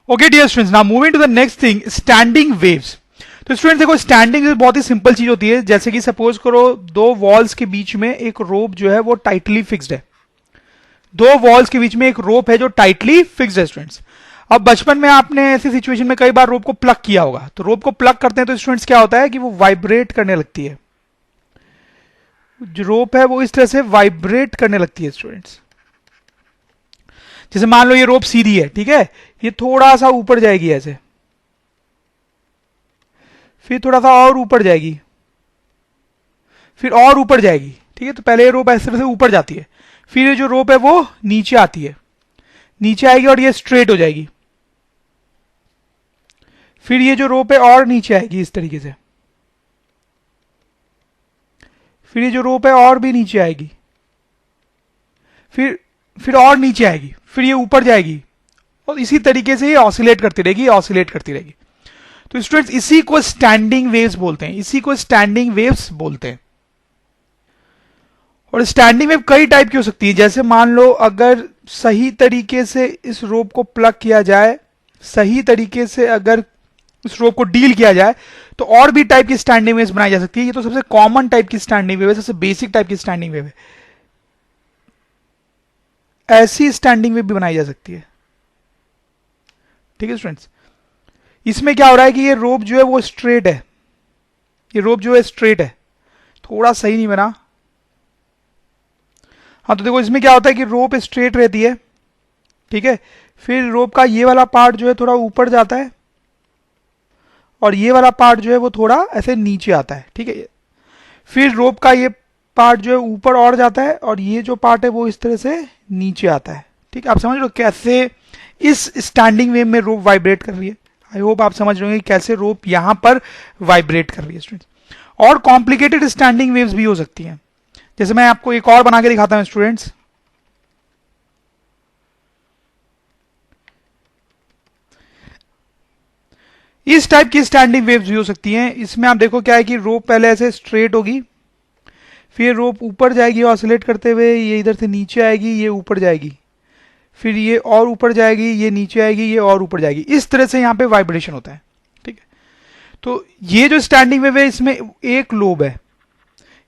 Okay dear students, now moving to the next thing, standing waves. तो students देखो, standing wave बहुत ही simple चीज होती है। जैसे कि सपोज करो दो वॉल्स के बीच में एक रोप जो है वो टाइटली फिक्स्ड है। दो वॉल्स के बीच में एक रोप है जो टाइटली फिक्स्ड है स्टूडेंट्स। अब बचपन में आपने ऐसी सिचुएशन में कई बार रोप को प्लग किया होगा। तो रोप को प्लग करते हैं तो स्टूडेंट्स क्या होता है कि वो वाइब्रेट करने लगती है। जो रोप है वो इस तरह से वाइब्रेट करने लगती है स्टूडेंट्स। जैसे मान लो ये रोप सीधी है, ठीक है, ये थोड़ा सा ऊपर जाएगी ऐसे, फिर थोड़ा सा और ऊपर जाएगी, फिर और ऊपर जाएगी, ठीक है। तो पहले ये रोप इस तरह से ऊपर जाती है, फिर ये जो रोप है वो नीचे आती है, नीचे आएगी और ये स्ट्रेट हो जाएगी, फिर ये जो रोप है और नीचे आएगी इस तरीके से, फिर ये जो रोप है और भी नीचे आएगी, फिर और नीचे आएगी, फिर ये ऊपर जाएगी, और इसी तरीके से ये ऑसिलेट करती रहेगी, ऑसिलेट करती रहेगी। तो स्टूडेंट्स इसी को स्टैंडिंग वेव्स बोलते हैं, इसी को स्टैंडिंग वेव्स बोलते हैं। और स्टैंडिंग वेव कई टाइप की हो सकती है। जैसे मान लो अगर सही तरीके से इस रोप को प्लग किया जाए, सही तरीके से अगर इस रोप को डील किया जाए, तो और भी टाइप की स्टैंडिंग वेव्स बनाई जा सकती है। ये तो सबसे कॉमन टाइप की स्टैंडिंग वेव है, सबसे बेसिक टाइप की स्टैंडिंग वेव है। ऐसी स्टैंडिंग वेव भी बनाई जा सकती है, ठीक है स्टूडेंट्स। इसमें क्या हो रहा है कि ये रोप जो है वो स्ट्रेट है, ये रोप जो है स्ट्रेट है, थोड़ा सही नहीं बना। हाँ, तो देखो इसमें क्या होता है कि रोप स्ट्रेट रहती है, ठीक है, फिर रोप का ये वाला पार्ट जो है थोड़ा ऊपर जाता है, और ये वाला पार्ट जो है वो थोड़ा ऐसे नीचे आता है, ठीक है। फिर रोप का ये पार्ट जो है ऊपर और जाता है, और ये जो पार्ट है वो इस तरह से नीचे आता है, ठीक है। आप समझ रहे हो कैसे इस स्टैंडिंग वेव में रोप वाइब्रेट कर रही है। आई होप आप समझ रहे हो कैसे रोप यहां पर वाइब्रेट कर रही है स्टूडेंट्स। और कॉम्प्लिकेटेड स्टैंडिंग वेव्स भी हो सकती हैं। जैसे मैं आपको एक और बना के दिखाता हूं स्टूडेंट्स। इस टाइप की स्टैंडिंग वेव्स भी हो सकती हैं। इसमें आप देखो क्या है कि रोप पहले ऐसे स्ट्रेट होगी, फिर रोप ऊपर जाएगी ऑसिलेट करते हुए, ये इधर से नीचे आएगी, ये ऊपर जाएगी, फिर ये और ऊपर जाएगी, ये नीचे आएगी, ये और ऊपर जाएगी। इस तरह से यहाँ पे वाइब्रेशन होता है, ठीक है। तो ये जो स्टैंडिंग वेव है इसमें एक लोब है,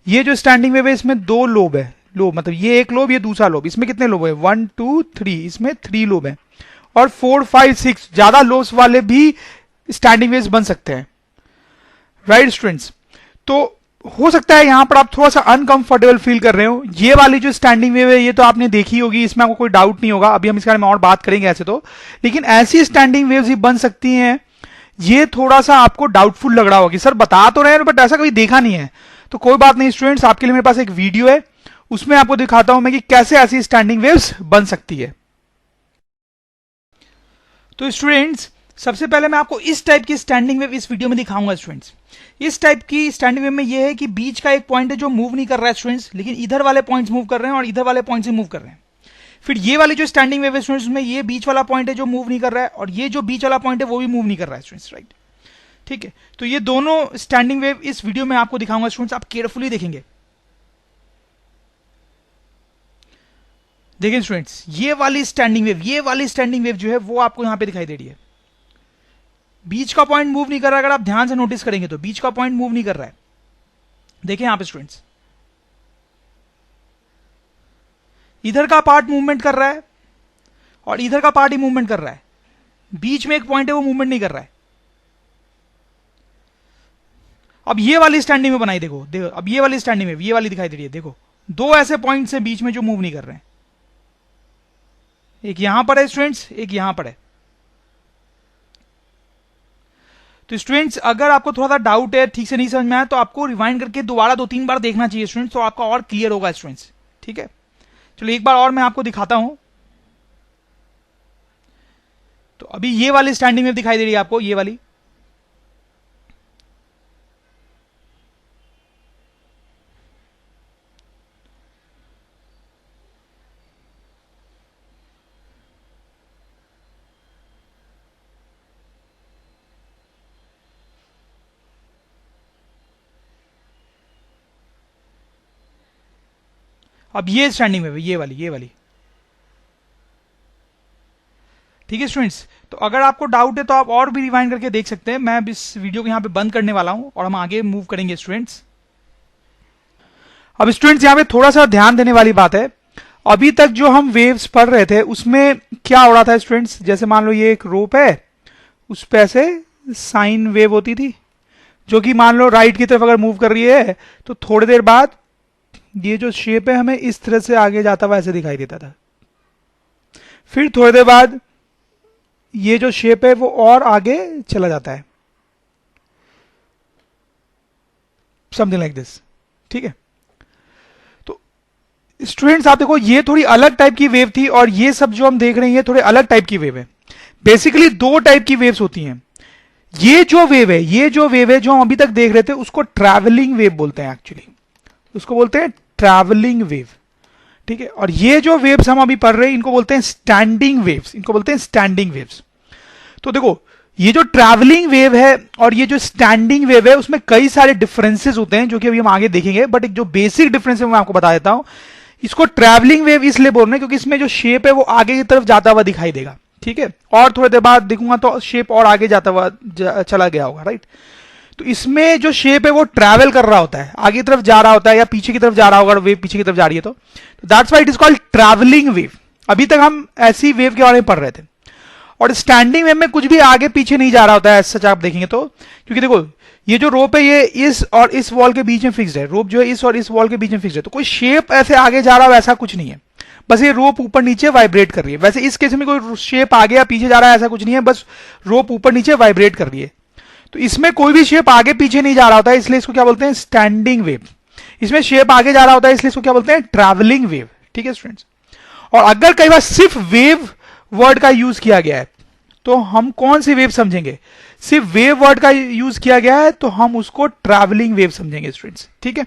ये जो स्टैंडिंग वेव है इसमें दो लोब है। लोब मतलब ये एक लोब, ये दूसरा लोब। इसमें कितने लोब है? 1 2 3, इसमें 3 लोब है। और 4 5 6 ज्यादा लोब्स वाले भी स्टैंडिंग वेव्स बन सकते हैं, राइट स्टूडेंट्स। तो हो सकता है यहां पर आप थोड़ा सा अनकंफर्टेबल फील कर रहे हो। ये वाली जो स्टैंडिंग वेव है ये तो आपने देखी होगी, इसमें आपको कोई डाउट नहीं होगा। अभी हम इसके बारे में और बात करेंगे ऐसे तो, लेकिन ऐसी स्टैंडिंग वेव्स ही बन सकती हैं। ये थोड़ा सा आपको डाउटफुल लग रहा होगा कि सर बता तो रहे हैं बट ऐसा कभी देखा नहीं है। तो कोई बात नहीं स्टूडेंट्स, आपके लिए मेरे पास एक वीडियो है, उसमें आपको दिखाता हूं मैं कि कैसे ऐसी स्टैंडिंग वेव्स बन सकती है। तो स्टूडेंट्स सबसे पहले मैं आपको इस टाइप की स्टैंडिंग वेव इस वीडियो में दिखाऊंगा स्टूडेंट्स। इस टाइप की स्टैंडिंग वेव में ये है कि बीच का एक पॉइंट है जो मूव नहीं कर रहा है स्टूडेंट्स, लेकिन इधर वाले पॉइंट्स मूव कर रहे हैं और इधर वाले पॉइंट से मूव कर रहे हैं। फिर ये वाली जो स्टैंडिंग वेव है स्टूडेंट्स, उसमें ये बीच वाला पॉइंट है जो मूव नहीं कर रहा है, और ये जो बीच वाला पॉइंट है वो भी मूव नहीं कर रहा है स्टूडेंट्स, राइट। ठीक है, तो ये दोनों स्टैंडिंग वेव इस वीडियो में आपको दिखाऊंगा स्टूडेंट्स, आप केयरफुली देखेंगे। देखिए स्टूडेंट्स, ये वाली स्टैंडिंग वेव, ये वाली स्टैंडिंग वेव जो है वो आपको यहां पे दिखाई दे रही है। बीच का पॉइंट मूव नहीं कर रहा है, अगर आप ध्यान से नोटिस करेंगे तो बीच का पॉइंट मूव नहीं कर रहा है। देखिए यहां पे स्टूडेंट्स, इधर का पार्ट मूवमेंट कर रहा है और इधर का पार्ट ही मूवमेंट कर रहा है। बीच में एक पॉइंट है वो मूवमेंट नहीं कर रहा है। अब ये वाली स्टैंडिंग में बनाई, देखो देखो, अब ये वाली स्टैंडिंग में ये वाली दिखाई दे रही है। देखो दो ऐसे पॉइंट्स हैं बीच में जो मूव नहीं कर रहे हैं, एक यहां पर है स्टूडेंट्स, एक यहां पर है। तो स्टूडेंट्स अगर आपको थोड़ा सा डाउट है, ठीक से नहीं समझ में आया, तो आपको रिवाइंड करके दोबारा 2 3 बार देखना चाहिए स्टूडेंट्स, तो आपका और क्लियर होगा स्टूडेंट्स, ठीक है। चलो एक बार और मैं आपको दिखाता हूं। तो अभी ये वाली स्टैंडिंग वेव दिखाई दे रही है आपको, ये वाली। अब ये स्टैंडिंग वेव है, ये वाली, ये वाली, ठीक है स्टूडेंट्स, तो अगर आपको डाउट है तो आप और भी रिवाइंड करके देख सकते हैं। मैं अब इस वीडियो को यहाँ पे बंद करने वाला हूँ और हम आगे मूव करेंगे स्टूडेंट्स। अब स्टूडेंट्स यहाँ पे थोड़ा सा ध्यान देने वाली बात है, अभी तक जो हम वेव्स पढ़ रहे थे उसमें क्या हो रहा था स्टूडेंट्स, जैसे मान लो ये एक रोप है, उस पे ऐसे साइन वेव होती थी, जो कि मान लो राइट की तरफ अगर मूव कर रही है तो थोड़ी देर बाद ये जो शेप है हमें इस तरह से आगे जाता हुआ ऐसे दिखाई देता था। फिर थोड़ी देर बाद ये जो शेप है वो और आगे चला जाता है, समथिंग लाइक दिस। ठीक है, तो स्टूडेंट्स आप देखो ये थोड़ी अलग टाइप की वेव थी और ये सब जो हम देख रहे हैं ये थोड़े अलग टाइप की वेव है। बेसिकली दो टाइप की वेव्स होती हैं। ये जो वेव है जो हम अभी तक देख रहे थे उसको ट्रैवलिंग वेव बोलते हैं, एक्चुअली उसको बोलते हैं ट्रैवलिंग वेव। ठीक है, और ये जो वेव्स हम अभी पढ़ रहे हैं इनको बोलते हैं स्टैंडिंग वेव्स, इनको बोलते हैं स्टैंडिंग वेव्स। तो देखो ये जो ट्रैवलिंग वेव है और ये जो स्टैंडिंग वेव है उसमें कई सारे डिफरेंसेस होते हैं जो कि अभी हम आगे देखेंगे, बट एक जो बेसिक डिफरेंस है मैं आपको बता देता हूं। इसको ट्रैवलिंग वेव इसलिए बोल रहे हैं क्योंकि इसमें जो शेप है वो आगे की तरफ जाता हुआ दिखाई देगा। ठीक है, और थोड़ी देर बाद देखूंगा तो शेप और आगे जाता हुआ चला गया होगा, राइट। तो इसमें जो शेप है वो ट्रैवल कर रहा होता है, आगे की तरफ जा रहा होता है या पीछे की तरफ जा रहा होगा, वेव पीछे की तरफ जा रही है तो that's why it is called travelling wave. अभी तक हम ऐसी वेव के बारे में पढ़ रहे थे। और स्टैंडिंग वेव में कुछ भी आगे पीछे नहीं जा रहा होता है, सच आप देखेंगे तो, क्योंकि देखो ये जो रोप है ये इस और इस वॉल के बीच में फिक्स्ड है, रोप जो है इस और इस वॉल के बीच में फिक्स्ड है, तो कोई शेप ऐसे आगे जा रहा हो ऐसा कुछ नहीं है, बस ये रोप ऊपर नीचे वाइब्रेट कर रही है। वैसे इस केस में कोई शेप आगे या पीछे जा रहा है ऐसा कुछ नहीं है, बस रोप ऊपर नीचे वाइब्रेट कर रही है। तो इसमें कोई भी शेप आगे पीछे नहीं जा रहा होता है, इसलिए इसको क्या बोलते हैं, स्टैंडिंग वेव। इसमें शेप आगे जा रहा होता है इसलिए इसको क्या बोलते हैं, ट्रैवलिंग वेव। ठीक है स्टूडेंट्स, और अगर कई बार सिर्फ वेव वर्ड का यूज किया गया है तो हम कौन सी वेव समझेंगे, सिर्फ वेव वर्ड का यूज किया गया है तो हम उसको ट्रैवलिंग वेव समझेंगे स्टूडेंट्स। ठीक है,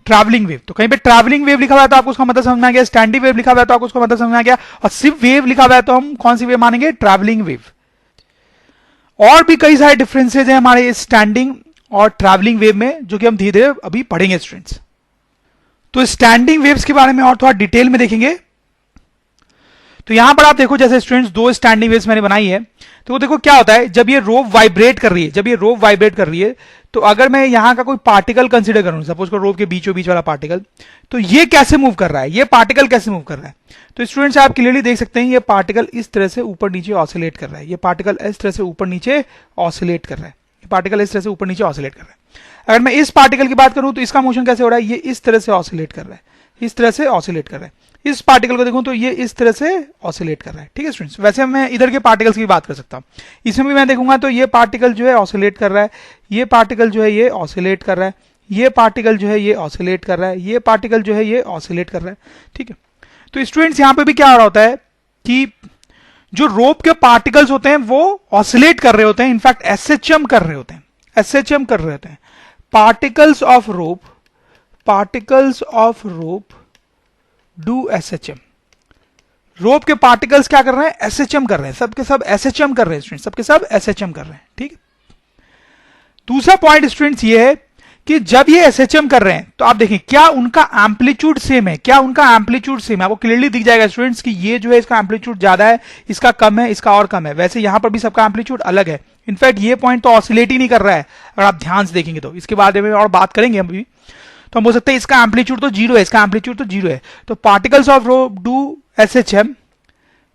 ट्रैवलिंग वेव, तो कहीं पे ट्रैवलिंग वेव लिखा हुआ है तो आपको उसका मतलब समझ में आ गया, स्टैंडिंग वेव लिखा हुआ है तो आपको उसका मतलब समझ में आ गया, और सिर्फ वेव लिखा हुआ है तो हम कौन सी वेव मानेंगे, ट्रैवलिंग वेव। और भी कई सारे डिफरेंसेज हैं हमारे स्टैंडिंग और ट्रैवलिंग वेव में जो कि हम धीरे धीरे अभी पढ़ेंगे स्टूडेंट्स। तो स्टैंडिंग वेव्स के बारे में और थोड़ा डिटेल में देखेंगे। तो यहां पर आप देखो जैसे स्टूडेंट्स दो स्टैंडिंग वेव्स मैंने बनाई है, तो वो देखो क्या होता है जब ये रोप वाइब्रेट कर रही है, जब ये रोप वाइब्रेट कर रही है तो अगर मैं यहां का कोई पार्टिकल कंसीडर करूं, सपोज को रोप के बीचों बीच वाला पार्टिकल, तो ये कैसे मूव कर रहा है, ये पार्टिकल कैसे मूव कर रहा है। तो स्टूडेंट्स आप क्लियरली देख सकते हैं ये पार्टिकल इस तरह से ऊपर नीचे ऑसिलेट कर रहा है, ये पार्टिकल इस तरह से ऊपर नीचे ऑसिलेट कर रहा है, ये पार्टिकल इस तरह से ऊपर नीचे ऑसिलेट कर रहा है। अगर मैं इस पार्टिकल की बात करूं तो इसका मोशन कैसे हो रहा है, ये इस तरह से ऑसिलेट कर रहा है, इस तरह से ऑसिलेट कर रहा है। इस पार्टिकल को देखूं तो ये इस तरह से ऑसिलेट कर रहा है। ठीक है स्टूडेंट्स, वैसे मैं इधर के पार्टिकल्स की बात कर सकता हूं, इसमें भी मैं देखूंगा तो ये पार्टिकल जो है ऑसिलेट कर रहा है, ये पार्टिकल जो है ये ऑसिलेट कर रहा है, ये पार्टिकल जो है ये ऑसिलेट कर रहा है, ये पार्टिकल जो है ये ऑसिलेट कर रहा है। ठीक है, तो स्टूडेंट्स यहां पे भी क्या हो रहा होता है कि जो रोप के पार्टिकल्स होते हैं वो ऑसिलेट कर रहे होते हैं, इनफैक्ट एसएचएम कर रहे होते हैं, एसएचएम कर रहे होते हैं। Particles of rope, particles of rope do SHM. Rope के पार्टिकल्स क्या कर रहे हैं, एसएचएम कर रहे हैं, सबके सब एसएचएम कर रहे हैं स्टूडेंट्स, सबके सब एसएचएम कर रहे हैं। ठीक है, दूसरा पॉइंट स्टूडेंट्स ये है कि जब ये एसएचएम कर रहे हैं तो आप देखें क्या उनका एम्पलीट्यूड सेम है, क्या उनका एम्पलीट्यूड सेम है। आपको क्लियरली दिख जाएगा स्टूडेंट्स कि ये जो है इसका एम्पलीट्यूड ज्यादा है, इसका कम है, इसका और कम है। वैसे यहां पर भी सबका एम्पलीट्यूड अलग है, इनफैक्ट ये पॉइंट तो ऑसिलेट ही नहीं कर रहा है अगर आप ध्यान से देखेंगे तो, इसके बारे में और बात करेंगे हम भी। तो हम बोल सकते हैं इसका एम्पलीट्यूड तो जीरो है, इसका एम्पलीट्यूड तो जीरो है। तो particles of rope do SHM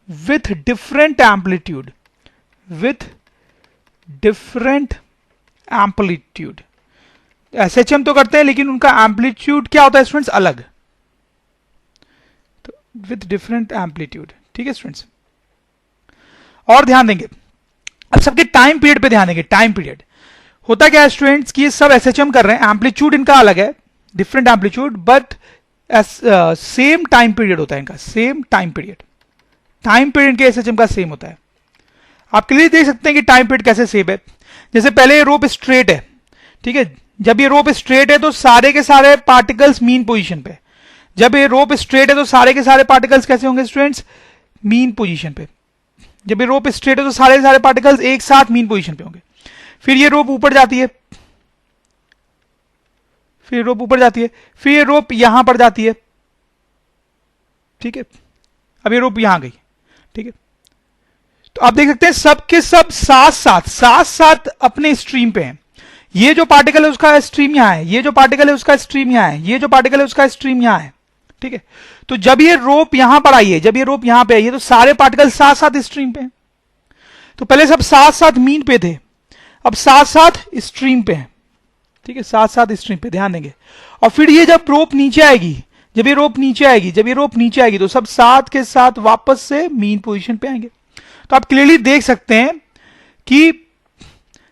with different amplitude, with different amplitude. SHM तो करते हैं लेकिन उनका एम्पलीट्यूड क्या होता है स्टूडेंट्स, अलग, तो विथ डिफरेंट एम्पलीट्यूड। ठीक है स्टूडेंट्स, और ध्यान देंगे अब सबके टाइम पीरियड पे ध्यान देंगे। टाइम पीरियड होता क्या है स्टूडेंट्स कि ये सब एसएचएम कर रहे हैं, एम्पलीट्यूड इनका अलग है, different amplitude, but same time period होता है इनका, same time period, time period के एसएचएम का सेम होता है। आप क्लियर देख सकते हैं कि टाइम पीरियड कैसे सेम है। जैसे पहले ये रोप स्ट्रेट है, ठीक है, जब ये रोप स्ट्रेट है तो सारे के सारे पार्टिकल्स मीन पोजीशन पे, जब ये रोप स्ट्रेट है तो सारे के सारे पार्टिकल्स कैसे होंगे स्टूडेंट्स, मीन पोजीशन पे। जब ये रोप स्ट्रेट है तो सारे के सारे पार्टिकल्स एक साथ मीन पोजीशन पे होंगे। फिर ये रोप ऊपर जाती है, फिर रोप ऊपर जाती है, फिर ये रोप यहां पर जाती है। ठीक है, अब ये रोप यहां गई। ठीक है, तो आप देख सकते हैं सब के सब साथ साथ अपने स्ट्रीम पे हैं। ये जो पार्टिकल है उसका स्ट्रीम यहां है, ये जो पार्टिकल है उसका स्ट्रीम यहां है, ये जो पार्टिकल है उसका स्ट्रीम यहां है। ठीक है, तो जब ये रोप यहां पर आई है, जब ये रोप यहां पे आई है, तो सारे पार्टिकल साथ साथ स्ट्रीम पे हैं। तो पहले सब साथ साथ मीन पे थे, अब साथ साथ स्ट्रीम पे हैं। ठीक है, साथ साथ स्ट्रीम पे, ध्यान देंगे। और फिर ये जब रोप नीचे आएगी, जब ये रोप नीचे आएगी, जब ये रोप नीचे आएगी, तो सब साथ के साथ वापस से मीन पोजीशन पे आएंगे। तो आप क्लियरली देख सकते हैं कि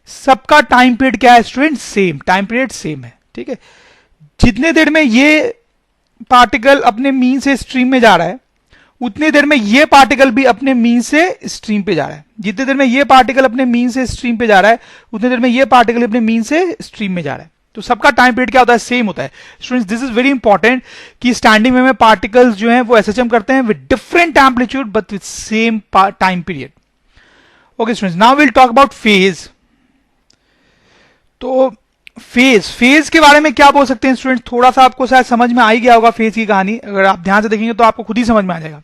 सबका टाइम पीरियड क्या है student, same, time period same है। ठीक है, जितने देर में ये पार्टिकल अपने मीन से स्ट्रीम में जा रहा है, उतनी देर में ये पार्टिकल भी अपने मीन से स्ट्रीम पे जा रहा है। जितनी देर में ये पार्टिकल अपने मीन से स्ट्रीम पे जा रहा है, उतनी देर में ये पार्टिकल अपने मीन से स्ट्रीम में जा रहा है। तो सबका टाइम पीरियड क्या होता है, सेम होता है। Students, this is very important कि स्टैंडिंग वेव में पार्टिकल्स जो हैं वो एसएचएम करते हैं with different amplitude but with same time period. Okay students, now will talk about phase. तो फेज के बारे में क्या बोल सकते हैं स्टूडेंट, थोड़ा सा आपको शायद समझ में आ ही गया होगा फेज की कहानी। अगर आप ध्यान से देखेंगे तो आपको खुद ही समझ में आ जाएगा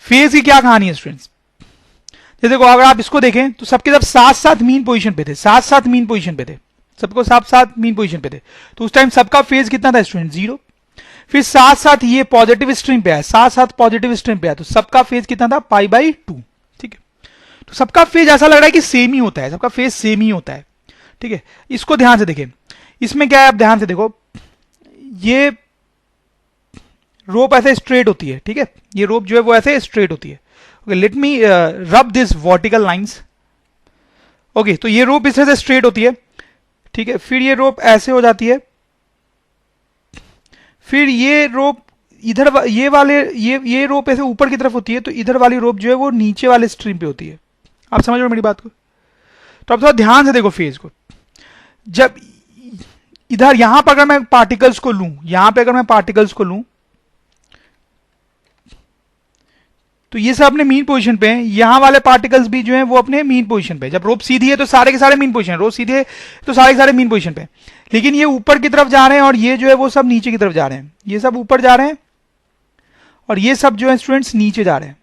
फेज की क्या कहानी है स्टूडेंट्स। जैसे देखो, अगर आप इसको देखें तो सबके सब साथ साथ मीन पोजीशन पे थे, साथ साथ मीन पोजीशन पे थे, सबको साथ साथ मीन पोजीशन पे थे। तो उस टाइम सबका फेज कितना था स्टूडेंट, 0। फिर साथ साथ ये पॉजिटिव स्ट्रीम पे आया, साथ साथ पॉजिटिव स्ट्रीम पे आया, तो सबका फेज कितना था, π/2। ठीक है, तो सबका फेज ऐसा लग रहा है कि सेम ही होता है, सबका फेज सेम ही होता है। ठीक है, इसको ध्यान से देखें, इसमें क्या है, आप ध्यान से देखो, ये रोप ऐसे स्ट्रेट होती है। ठीक है, ये रोप जो है वो ऐसे स्ट्रेट होती है। Okay, let me rub this vertical lines. Okay, तो ये रोप इस तरह से स्ट्रेट होती है। ठीक है, फिर ये रोप ऐसे हो जाती है, फिर ये रोप इधर, ये वाले ये रोप ऐसे ऊपर की तरफ होती है, तो इधर वाली रोप जो है वो नीचे वाले स्ट्रीम पे होती है। आप समझ रहे हो मेरी बात को? तो आप थोड़ा ध्यान से देखो फेज को। जब इधर यहां पर अगर मैं पार्टिकल्स को लूं, यहां पे अगर मैं पार्टिकल्स को लूं, तो ये सब अपने मीन पोजीशन पे हैं, यहां वाले पार्टिकल्स भी जो हैं वो अपने मीन पोजीशन पे। जब रोप सीधी है तो सारे के सारे मीन पोजीशन, रोप सीधे है तो सारे के सारे मीन पोजीशन पे। लेकिन ये ऊपर की तरफ जा रहे हैं और ये जो है वो सब नीचे की तरफ जा रहे हैं। ये सब ऊपर जा रहे हैं और ये सब जो है स्टूडेंट्स नीचे जा रहे हैं।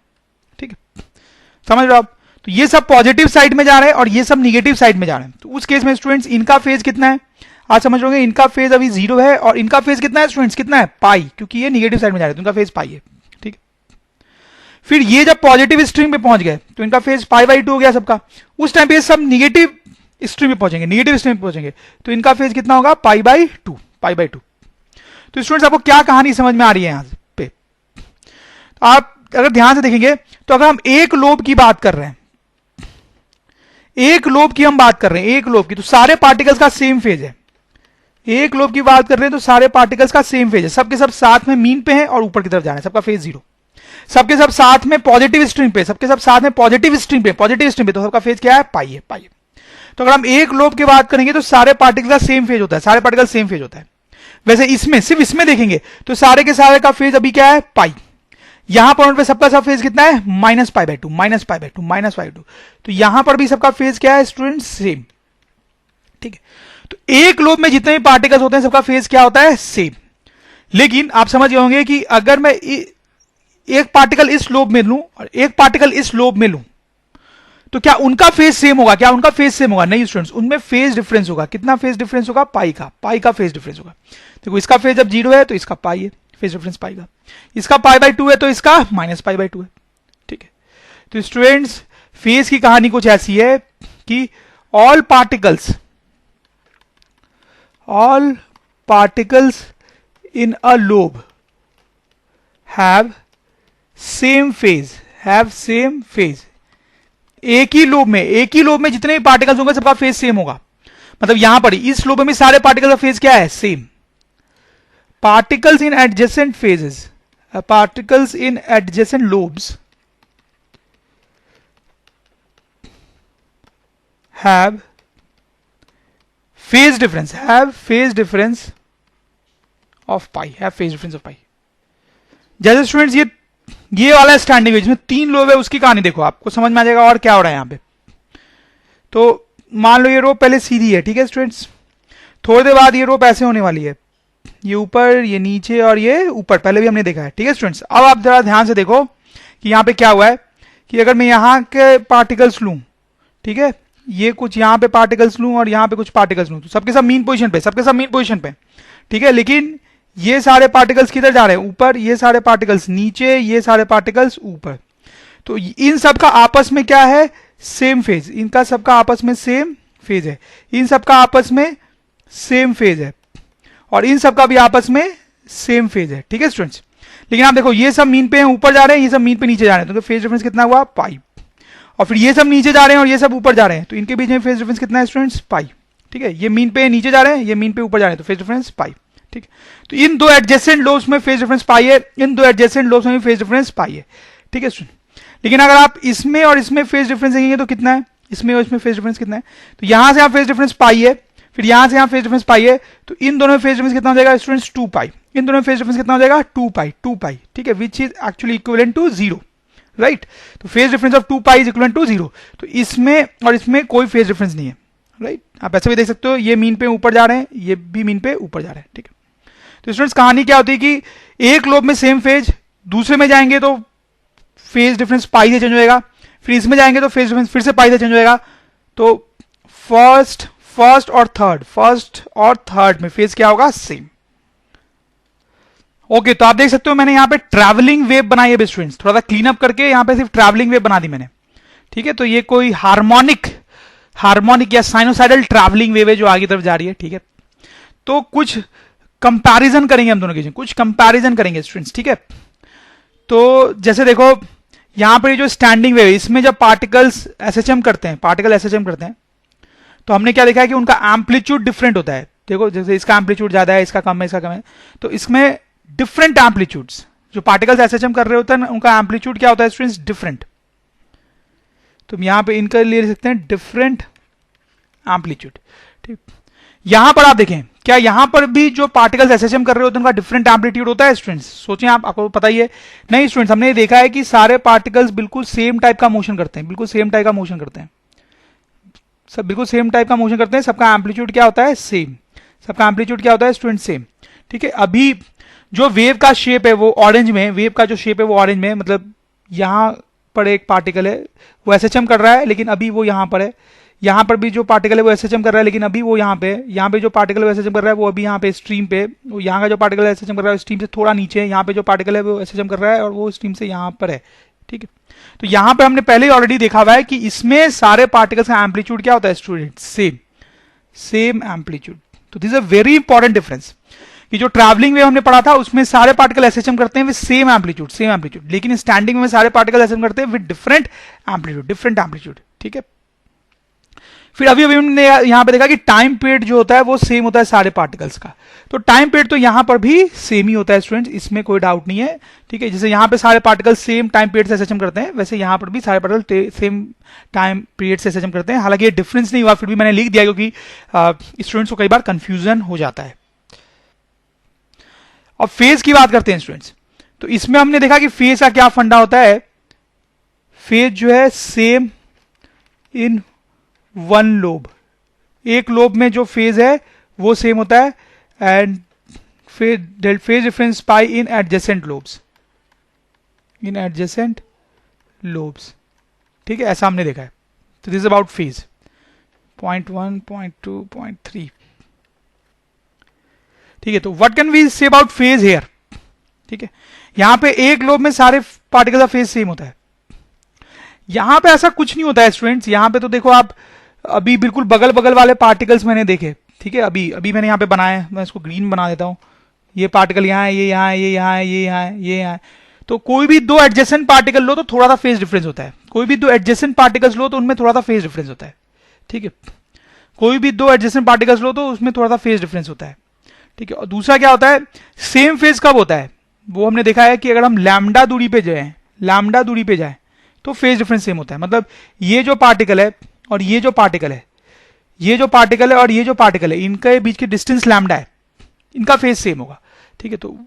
ठीक है, समझ रहे हो आप? तो ये सब पॉजिटिव साइड में जा रहे हैं और ये सब निगेटिव साइड में जा रहे हैं। तो उस केस में स्टूडेंट्स इनका फेज कितना है, आज समझ रहे, इनका फेज अभी 0 है और इनका फेज कितना है स्टूडेंट्स, कितना है, पाई, क्योंकि ये निगेटिव साइड में जा रहे हैं तो इनका फेज पाई है। ठीक है, फिर ये जब पॉजिटिव स्ट्रीम पे पहुंच गए तो इनका फेज π/2 हो गया सबका। उस टाइम पे सब निगेटिव स्ट्रीम पे पहुंचेंगे, निगेटिव स्ट्रीम पे पहुंचेंगे, तो इनका फेज कितना होगा, π/2। तो स्टूडेंट्स, आपको क्या कहानी समझ में आ रही है यहां पे? तो आप अगर ध्यान से देखेंगे तो अगर हम एक लोब की बात कर रहे हैं, एक लोब की हम बात कर रहे हैं, एक लोब की, तो सारे पार्टिकल्स का सेम फेज है। एक लोब की बात कर रहे हैं तो सारे पार्टिकल्स का सेम फेज है, सबके सब साथ में मीन पे हैं और ऊपर की तरफ जा रहे हैं, सबका फेज 0। सबके सब साथ में पॉजिटिव स्ट्रीम पे, सबके सब साथ में पॉजिटिव स्ट्रीम पे, तो सबका फेज क्या है, पाई है। तो अगर हम एक लोब की बात करेंगे तो सारे पार्टिकल का सेम फेज होता है, सारे पार्टिकल सेम फेज होता है। वैसे इसमें, सिर्फ इसमें देखेंगे तो सारे के सारे का फेज अभी क्या है, पाई। यहां पॉइंट पे सबका सब फेज कितना है, -π/2। तो यहां पर भी सबका फेज क्या है स्टूडेंट, सेम। ठीक है, तो एक लोब में जितने भी पार्टिकल्स होते हैं सबका फेज क्या होता है, सेम। लेकिन आप समझ गए होंगे कि अगर मैं एक पार्टिकल इस लोब में लूं और एक पार्टिकल इस लोब में लूं तो क्या उनका फेज सेम होगा, क्या उनका फेज सेम होगा? नहीं स्टूडेंट्स, उनमें फेज डिफरेंस होगा। कितना फेज डिफरेंस होगा, पाई का फेज डिफरेंस होगा। देखो, इसका फेज जब 0 है तो इसका पाई है, फेज डिफरेंस पाई का। इसका π/2 है तो इसका -π/2 है। ठीक है, तो स्टूडेंट्स, फेज की कहानी कुछ ऐसी है कि all particles in a lobe have same phase. एक ही लोब में जितने भी पार्टिकल्स होंगे सबका फेज सेम होगा। मतलब यहां पर इस लोब में सारे पार्टिकल का फेज क्या है, same. Particles in adjacent phases, particles in adjacent lobes have phase difference of pi, जैसे स्टूडेंट्स ये वाला स्टैंडिंग वेव, इसमें 3 लोब है, उसकी कहानी देखो, आपको समझ में आ जाएगा और क्या हो रहा है यहां पे। तो मान लो ये रोप पहले सीधी है, ठीक है स्टूडेंट्स, थोड़ी देर बाद ये रोप ऐसे होने वाली है, ये ऊपर, ये नीचे और ये ऊपर, पहले भी हमने देखा है। ठीक है स्टूडेंट्स, अब आप जरा ध्यान से देखो कि यहां पे क्या हुआ है कि अगर मैं यहाँ के पार्टिकल्स लूं, ठीक है, ये कुछ यहाँ पे पार्टिकल्स लूं और यहाँ पे कुछ पार्टिकल्स लूं, तो सबके सब मीन पोजीशन पे, सबके सब मीन पोजीशन पे, ठीक है, लेकिन ये सारे पार्टिकल्स किधर जा रहे हैं, ऊपर, ये सारे पार्टिकल्स नीचे, ये सारे पार्टिकल्स ऊपर। तो इन सब का आपस में क्या है, सेम फेज, इनका सबका आपस में सेम फेज है, इन सबका आपस में सेम फेज है, और इन सबका भी आपस में सेम फेज है, ठीक है स्टूडेंट्स। लेकिन आप देखो ये सब मीन पे ऊपर जा रहे हैं, ये सब मीन पे नीचे जा रहे हैं, तो फेज डिफरेंस कितना हुआ, पाई। और फिर ये सब नीचे जा रहे हैं और ये सब ऊपर जा रहे हैं, तो इनके बीच में फेज डिफरेंस कितना है स्टूडेंट्स, पाई, ठीक है। ये मीन पे नीचे जा रहे हैं, ये मीन पे ऊपर जा रहे हैं, तो फेज डिफरेंस पाई, ठीक है। तो इन दो एडजेसेंट लोब्स में फेज डिफरेंस पाई है, इन दो एडजेसेंट लोब्स में फेज डिफरेंस पाई है, ठीक है स्टूडेंट। लेकिन अगर आप इसमें और इसमें फेज डिफरेंस देखेंगे तो कितना है, इसमें और इसमें फेज डिफरेंस कितना है, तो यहां से यहां फेज डिफरेंस पाई है, फिर यहां से यहां फेज डिफरेंस पाई है, तो इन दोनों में फेज डिफरेंस कितना हो जाएगा स्टूडेंट्स, 2 पाई। इन दोनों में फेज डिफरेंस कितना हो जाएगा, 2 पाई, 2 पाई, ठीक है, which is actually equivalent to 0, right. तो phase difference of 2 pi is equivalent to 0। तो इसमें और इसमें कोई फेज डिफरेंस नहीं है, राइट। आप ऐसे भी देख सकते हो, ये मीन पे ऊपर जा रहे हैं, ये भी मीन पे ऊपर जा रहे हैं, ठीक है। तो स्टूडेंट्स कहानी क्या होती है कि एक लोब में सेम फेज, दूसरे में जाएंगे तो फेज डिफरेंस पाई से चेंज होएगा, फिर इसमें जाएंगे तो फेज डिफरेंस फिर से पाई से चेंज होएगा। तो फर्स्ट और थर्ड में फेज क्या होगा, सेम। ओके, तो आप देख सकते हो मैंने यहां पे ट्रैवलिंग वेव बनाई है स्टूडेंट्स, थोड़ा सा क्लीन अप करके यहां पे सिर्फ ट्रैवलिंग वेव बना दी मैंने, ठीक है। तो ये कोई हार्मोनिक या साइनोसाइडल ट्रैवलिंग वेव है जो आगे तरफ जा रही है, ठीक है। तो कुछ कंपैरिजन करेंगे हम दोनों के, कुछ कंपैरिजन करेंगे स्टूडेंट्स, ठीक है। तो जैसे देखो यहां पर जो स्टैंडिंग वेव, इसमें जब पार्टिकल्स एसएचएम करते हैं, तो हमने क्या देखा है कि उनका एम्पलीट्यूड डिफरेंट होता है। देखो जैसे इसका एम्पलीट्यूड ज्यादा है, इसका कम है, इसका कम है, तो इसमें डिफरेंट एम्पलीट्यूड्स, जो पार्टिकल्स एसएचएम कर रहे होते हैं उनका एम्पलीट्यूड क्या होता है स्टूडेंट्स, डिफरेंट। तो यहां पे इनका ले सकते हैं डिफरेंट एम्पलीट्यूड, ठीक। यहां पर आप देखें, क्या यहां पर भी जो पार्टिकल्स एसएचएम कर रहे होते हैं उनका डिफरेंट एम्पलीट्यूड होता है स्टूडेंट्स, सोचें आपको पता ही है। नहीं स्टूडेंट्स, हमने देखा है कि सारे पार्टिकल्स बिल्कुल सेम टाइप का मोशन करते हैं, सब बिल्कुल सेम टाइप का मोशन करते हैं, सबका एम्पलीट्यूड क्या होता है, सेम, सबका एम्पलीट्यूड क्या होता है स्टूडेंट, सेम, ठीक है। अभी जो वेव का शेप है वो ऑरेंज में, मतलब यहां पर एक पार्टिकल है वो एसएचएम कर रहा है, लेकिन अभी वो यहां पर है। यहां पर भी जो पार्टिकल है वो एसएचएम कर रहा है, लेकिन अभी वो यहां पे है। यहां पे जो पार्टिकल है एसएचएम कर रहा है वो अभी यहां पे स्ट्रीम पे, वो यहां का जो पार्टिकल है एसएचएम कर रहा है स्ट्रीम से थोड़ा नीचे है। यहां पे जो पार्टिकल है वो एसएचएम कर रहा है और वो स्ट्रीम से यहां पर है, ठीक है। तो यहां पर हमने पहले ही ऑलरेडी देखा हुआ है कि इसमें सारे पार्टिकल्स का एम्पलीट्यूड क्या होता है स्टूडेंट, सेम एम्पलीट्यूड। तो this is a very important difference कि जो ट्रैवलिंग वेव हमने पढ़ा था उसमें सारे पार्टिकल एसएचएम करते हैं विद सेम एम्पलीट्यूड, लेकिन स्टैंडिंग में सारे पार्टिकल एसएचएम करते हैं विद डिफरेंट एम्पलीट्यूड, ठीक है। फिर अभी हमने यहां पे देखा कि टाइम पीरियड जो होता है वो सेम होता है सारे पार्टिकल्स का, तो टाइम पीरियड तो यहां पर भी सेम ही होता है स्टूडेंट्स, इसमें कोई डाउट नहीं है, ठीक है। जैसे यहां पे सारे पार्टिकल सेम टाइम पीरियड से एसएचएम करते हैं, वैसे यहां पर भी सारे पार्टिकल सेम टाइम पीरियड से एसएचएम करते हैं। हालांकि ये डिफरेंस नहीं हुआ, फिर भी मैंने लिख दिया क्योंकि स्टूडेंट्स को कई बार कंफ्यूजन हो जाता है। अब फेज की बात करते हैं स्टूडेंट्स, तो इसमें हमने देखा कि फेज का क्या फंडा होता है, फेज जो है सेम इन वन लोब, एक लोब में जो फेज है वो सेम होता है, and phase difference pi in adjacent lobes, ठीक है, ऐसा हमने देखा है। तो this about phase, point 1, point 2, point 3, ठीक है। तो what can we say about phase here, ठीक है। यहां पे एक लोब में सारे पार्टिकल का फेज सेम होता है, यहां पे ऐसा कुछ नहीं होता है स्टूडेंट्स। यहां पे तो देखो आप, अभी बिल्कुल बगल बगल वाले पार्टिकल्स मैंने देखे, ठीक है, अभी मैंने यहां पे बनाए, मैं इसको ग्रीन बना देता हूं। ये पार्टिकल यहां है, ये यहां है, ये यहां है, ये यहां है, ये यहां है। तो कोई भी दो एडजेसेंट पार्टिकल लो तो थोड़ा सा फेज डिफरेंस होता है, कोई भी दो एडजेसेंट पार्टिकल्स लो तो उनमें थोड़ा सा फेज डिफरेंस होता है, ठीक है। कोई भी दो एडजेसेंट पार्टिकल्स लो तो उसमें थोड़ा सा फेज डिफरेंस होता है, ठीक है। और दूसरा क्या होता है, सेम फेज कब होता है, वो हमने देखा है कि अगर हम लैम्डा दूरी पे जाए तो फेज डिफरेंस सेम होता है। मतलब ये जो पार्टिकल है और ये जो पार्टिकल है, और ये जो पार्टिकल है, इनके बीच की डिस्टेंस लैम्डा है, इनका फेज सेम होगा, ठीक है। तो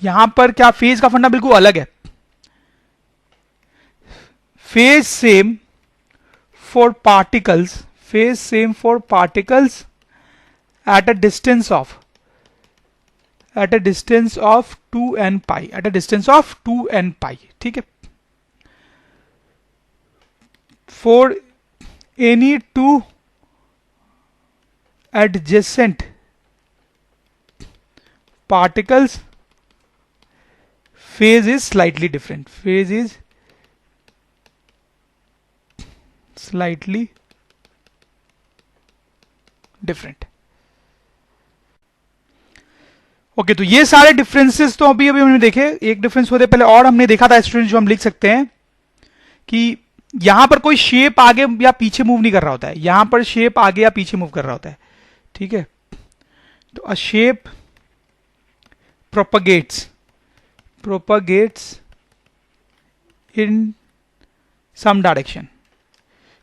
यहां पर क्या फेज का फंडा बिल्कुल अलग है, phase same for particles at a distance of 2n पाई, ठीक है। for any two adjacent particles phase is slightly different. Phase is slightly different. Okay, तो ये सारे डिफरेंसेस तो अभी हमने देखे. एक डिफरेंस होते पहले और हमने देखा था स्टूडेंट, जो हम लिख सकते हैं कि यहां पर कोई शेप आगे या पीछे मूव नहीं कर रहा होता है, यहां पर शेप आगे या पीछे मूव कर रहा होता है. ठीक है, तो a shape propagates in some direction.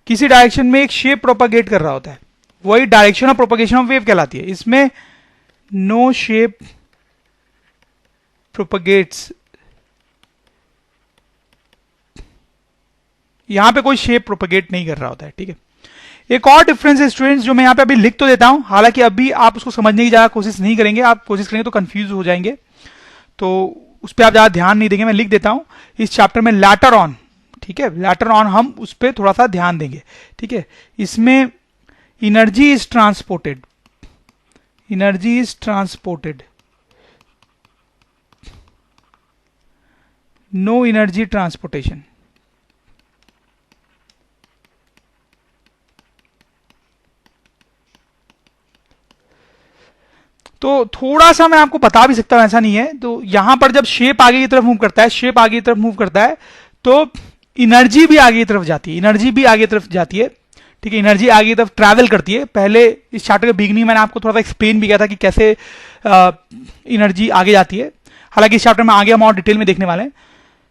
किसी डायरेक्शन में एक शेप प्रोपगेट कर रहा होता है, वही direction of propagation of wave कहलाती है. इसमें नो शेप प्रोपगेट्स, यहां पे कोई शेप प्रोपगेट नहीं कर रहा होता है. ठीक है, एक और डिफरेंस है स्टूडेंट्स जो मैं यहां पे अभी लिख तो देता हूं, हालांकि अभी आप उसको समझने की ज्यादा कोशिश नहीं करेंगे. आप कोशिश करेंगे तो कंफ्यूज हो जाएंगे, तो उस पर आप ज्यादा ध्यान नहीं देंगे. मैं लिख देता हूं इस चैप्टर में लैटर ऑन. ठीक है, लैटर ऑन हम उस पर थोड़ा सा ध्यान देंगे. ठीक है, इसमें energy is transported, no energy transportation. तो थोड़ा सा मैं आपको बता भी सकता हूं, ऐसा नहीं है. तो यहां पर जब शेप आगे की तरफ मूव करता है, तो एनर्जी भी आगे की तरफ जाती है. ठीक है, एनर्जी आगे की तरफ ट्रैवल करती है. पहले इस चैप्टर के बिगनिंग मैंने आपको थोड़ा सा एक्सप्लेन भी किया था कि कैसे एनर्जी आगे जाती है. हालांकि इस चैप्टर में आगे हम और डिटेल में देखने वाले हैं.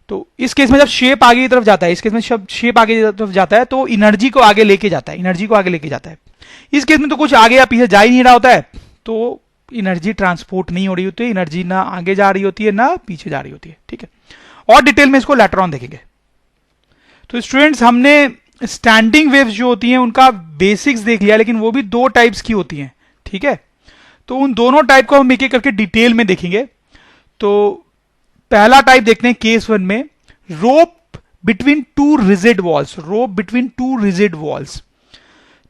तो इस केस में जब शेप आगे की तरफ जाता है, तो एनर्जी को आगे लेके जाता है. इस केस में तो कुछ आगे या पीछे जा ही नहीं रहा होता है, तो एनर्जी ट्रांसपोर्ट नहीं हो रही होती है. एनर्जी ना आगे जा रही होती है ना पीछे जा रही होती है. ठीक है, और डिटेल में इसको लेटर ऑन देखेंगे. तो स्टूडेंट्स, हमने स्टैंडिंग वेव्स जो होती हैं उनका बेसिक्स देख लिया, लेकिन वो भी दो टाइप्स की होती हैं. ठीक है, तो उन दोनों टाइप को हम एक एक करके डिटेल में देखेंगे. तो पहला टाइप देखते हैं केस 1 में, रोप बिटवीन टू रिजिड वॉल्स.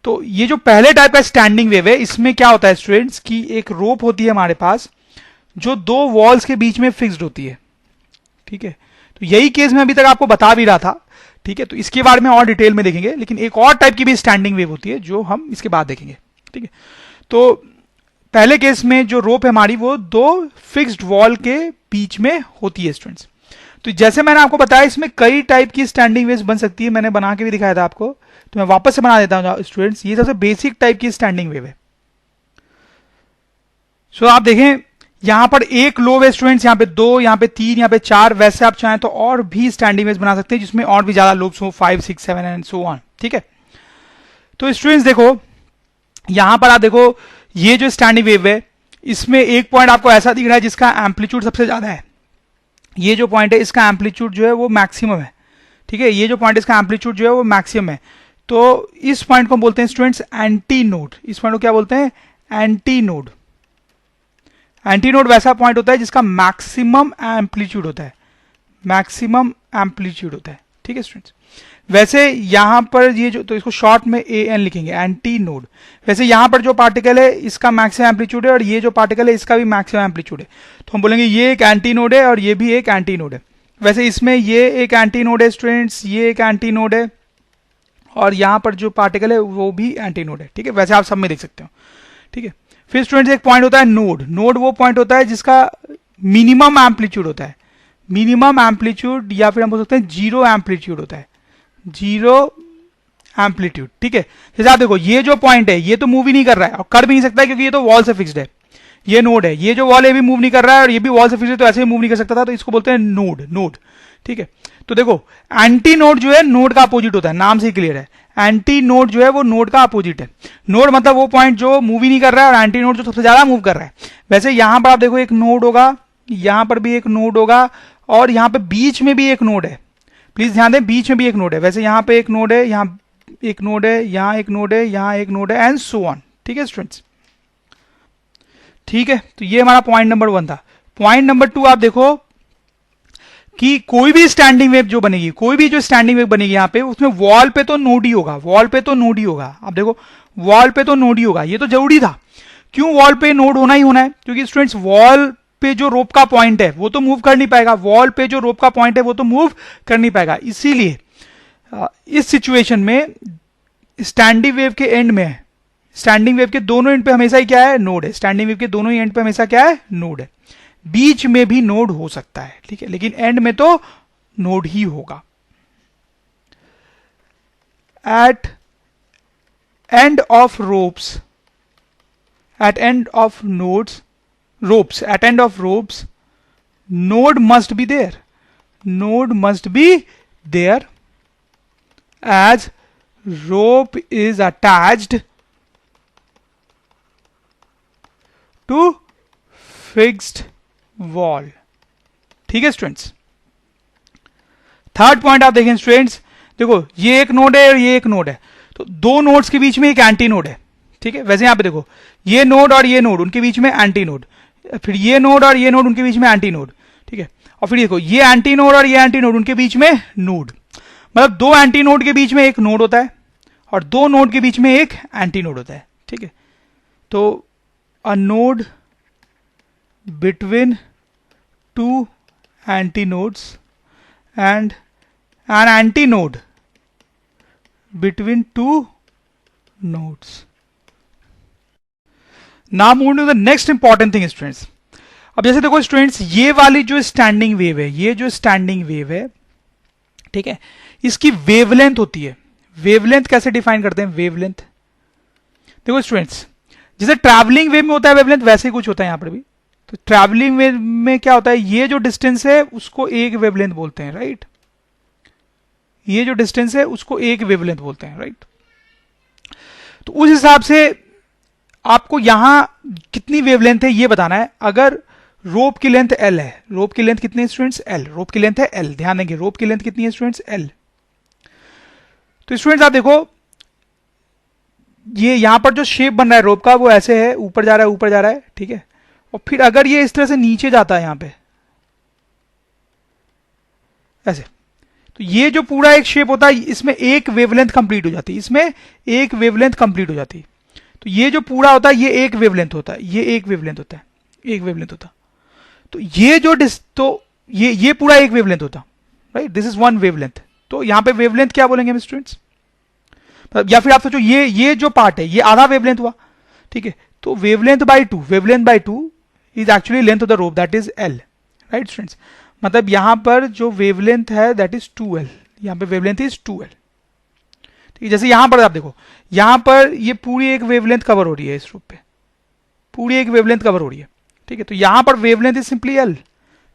तो ये जो पहले टाइप का स्टैंडिंग वेव है, इसमें क्या होता है स्टूडेंट्स कि एक रोप होती है हमारे पास जो दो वॉल्स के बीच में फिक्स्ड होती है. ठीक है, तो यही केस मैं अभी तक आपको बता भी रहा था. ठीक है, तो इसके बारे में और डिटेल में देखेंगे, लेकिन एक और टाइप की भी स्टैंडिंग वेव होती है जो हम इसके बाद देखेंगे. ठीक है, तो पहले केस में जो रोप है हमारी, वो दो फिक्स्ड वॉल के बीच में होती है स्टूडेंट्स. तो जैसे मैंने आपको बताया, इसमें कई टाइप की स्टैंडिंग वेव्स बन सकती है. मैंने बना के भी दिखाया था आपको, तो मैं वापस से बना देता हूं स्टूडेंट्स. ये सबसे बेसिक टाइप की स्टैंडिंग वेव है. सो आप देखें, यहां पर एक लोब है स्टूडेंट्स, यहां पे 2, यहां पे 3, यहां पे 4. वैसे आप चाहें तो और भी स्टैंडिंग वेव्स बना सकते हैं जिसमें और भी ज्यादा लोब्स हो, 5, 6, 7 एंड सो ऑन. ठीक है, तो स्टूडेंट्स देखो, यहां पर आप देखो, ये जो स्टैंडिंग वेव है, इसमें एक पॉइंट आपको ऐसा दिख रहा है जिसका एम्पलीट्यूड सबसे ज्यादा है. ये जो पॉइंट है, इसका एम्पलीट्यूड जो है वो मैक्सिमम है. ठीक है, ये जो पॉइंट, इसका एम्पलीट्यूड जो है वो मैक्सिमम है. तो इस पॉइंट को हम बोलते हैं स्टूडेंट्स एंटी नोड. इस पॉइंट को क्या बोलते हैं? Anti node. एंटी नोड वैसा पॉइंट होता है जिसका मैक्सिमम एम्पलीट्यूड होता है. ठीक है स्टूडेंट्स, वैसे यहां पर ये जो, तो इसको शॉर्ट में AN लिखेंगे, एंटी नोड. वैसे यहां पर जो पार्टिकल है इसका मैक्सिमम एम्पलीट्यूड है, और ये जो पार्टिकल है इसका भी मैक्सिमम एम्पलीट्यूड है. तो हम बोलेंगे ये एक एंटी नोड है और ये भी एक एंटी नोड है. वैसे इसमें ये एक एंटी नोड है स्टूडेंट्स, ये एक एंटी नोड है, और यहां पर जो पार्टिकल है वो भी एंटी नोड है. ठीक है, वैसे आप सब में देख सकते हो. ठीक है, फिर स्टूडेंट्स एक पॉइंट होता है नोड. नोड वो पॉइंट होता है जिसका मिनिमम एम्पलीट्यूड होता है. मिनिमम एम्पलीट्यूड, या फिर हम बोल सकते हैं जीरो एम्पलीट्यूड होता है. Zero amplitude. ठीक है, जैसे आप देखो, ये जो पॉइंट है ये तो मूव ही नहीं कर रहा है और कर भी नहीं सकता है, क्योंकि ये तो वॉल से फिक्स्ड है. ये नोड है, ये जो वॉल है भी मूव नहीं कर रहा है, और ये भी वॉल से फिक्स्ड है, तो ऐसे ही मूव नहीं कर सकता था. तो इसको बोलते हैं नोड. ठीक है, तो देखो, एंटी नोड जो है नोड का अपोजिट होता है, नाम से ही क्लियर है. एंटी नोड जो है वो नोड का अपोजिट है. नोड मतलब वो पॉइंट जो मूव ही नहीं कर रहा है, और एंटी नोड जो सबसे ज्यादा मूव कर रहा है. वैसे यहां पर आप देखो, एक नोड होगा, यहां पर भी एक नोड होगा, और यहां पे बीच में भी एक नोड है. प्लीज ध्यान दें, बीच में भी एक नोड है. वैसे यहां पे एक नोड है, यहां एक नोड है, यहां एक नोड है, यहां एक नोड है, एंड सो ऑन. ठीक है स्टूडेंट्स, ठीक है, तो ये हमारा पॉइंट नंबर 1 था. पॉइंट नंबर 2 आप देखो, कि कोई भी स्टैंडिंग वेव जो बनेगी, कोई भी जो स्टैंडिंग वेव बनेगी यहां पे, उसमें वॉल पे तो नोड ही होगा, वॉल पे तो नोड ही होगा। आप देखो वॉल पे तो नोड ही होगा, ये तो जरूरी था। क्यों वॉल पे नोड होना ही होना है? क्योंकि स्टूडेंट्स वॉल पे जो रोप का पॉइंट है वो तो मूव कर नहीं पाएगा, वॉल पे जो रोप का पॉइंट है वो तो मूव कर नहीं पाएगा। इसीलिए इस सिचुएशन में स्टैंडिंग वेव के एंड में, स्टैंडिंग वेव के दोनों एंड पे हमेशा ही क्या है? नोड है। स्टैंडिंग वेव के दोनों ही एंड पे हमेशा क्या है? नोड है। बीच में भी नोड हो सकता है, ठीक है, लेकिन एंड में तो नोड ही होगा। At end of ropes, at end of nodes, ropes, at end of ropes, node must be there, node must be there, as rope is attached to fixed wall। ठीक है स्टूडेंट्स। थर्ड पॉइंट आप देखें students, देखो ये एक node है और ये एक नोड है, तो दो नोड्स के बीच में एक एंटी नोड है, ठीक है। वैसे यहां पे देखो ये नोड और ये नोड, उनके बीच में एंटी नोड, फिर ये नोड और ये नोड, उनके बीच में एंटी नोड, ठीक है। और फिर देखो ये एंटी नोड और ये एंटी नोड, उनके बीच में नोड, मतलब दो एंटी नोड के बीच में एक नोड होता है और दो नोड के बीच में एक एंटी नोड होता है, ठीक है। तो a node between two anti nodes and an anti node between two nodes. Now move to the next important thing students. अब जैसे देखो स्टूडेंट्स, ये वाली जो स्टैंडिंग वेव है, ये जो स्टैंडिंग वेव है, ठीक है, इसकी वेवलेंथ होती है। वेवलेंथ कैसे डिफाइन करते हैं? वेवलेंथ देखो स्टूडेंट्स, जैसे ट्रैवलिंग वेव में होता है वेवलेंथ, वैसे ही कुछ होता है यहां पर भी। तो ट्रैवलिंग वेव में क्या होता है? ये जो डिस्टेंस है उसको एक वेवलेंथ बोलते हैं, राइट। ये जो डिस्टेंस है उसको एक वेवलेंथ बोलते हैं, राइट। तो उस हिसाब से आपको यहां कितनी वेवलेंथ है ये बताना है। अगर रोप की लेंथ एल है, रोप की लेंथ कितनी है स्टूडेंट्स? एल। रोप की लेंथ है एल, ध्यान देंगे रोप की लेंथ कितनी है स्टूडेंट्स? एल। तो स्टूडेंट्स आप देखो ये यहां पर जो शेप बन रहा है रोप का वो ऐसे है, ऊपर जा रहा है, ऊपर जा रहा है, ठीक है। और फिर अगर ये इस तरह से नीचे जाता है यहां पे ऐसे, तो ये जो पूरा एक शेप होता है इसमें एक वेवलेंथ कंप्लीट हो जाती है, इसमें एक वेवलेंथ कंप्लीट हो जाती है। तो ये जो पूरा होता है ये एक वेवलेंथ होता है, ये एक वेवलेंथ होता है, एक वेवलेंथ होता। तो ये जो तो ये पूरा एक वेवलेंथ होता, right. This is one wavelength. तो यहां पे वेवलेंथ क्या बोलेंगे हम स्टूडेंट्स? या फिर आप सोचो ये जो पार्ट है ये आधा वेवलेंथ हुआ, ठीक है। तो wavelength by two, wavelength by two is actually length of the rope, that is L, right students. मतलब यहां पर जो वेवलेंथ है दैट इज 2l, यहां पे वेवलेंथ इज 2l। जैसे यहां पर आप देखो, यहां पर ये पूरी एक वेवलेंथ कवर हो रही है, इस रूप पे पूरी एक वेवलेंथ कवर हो रही है, ठीक है। तो यहां पर वेवलेंथ इज सिंपली एल,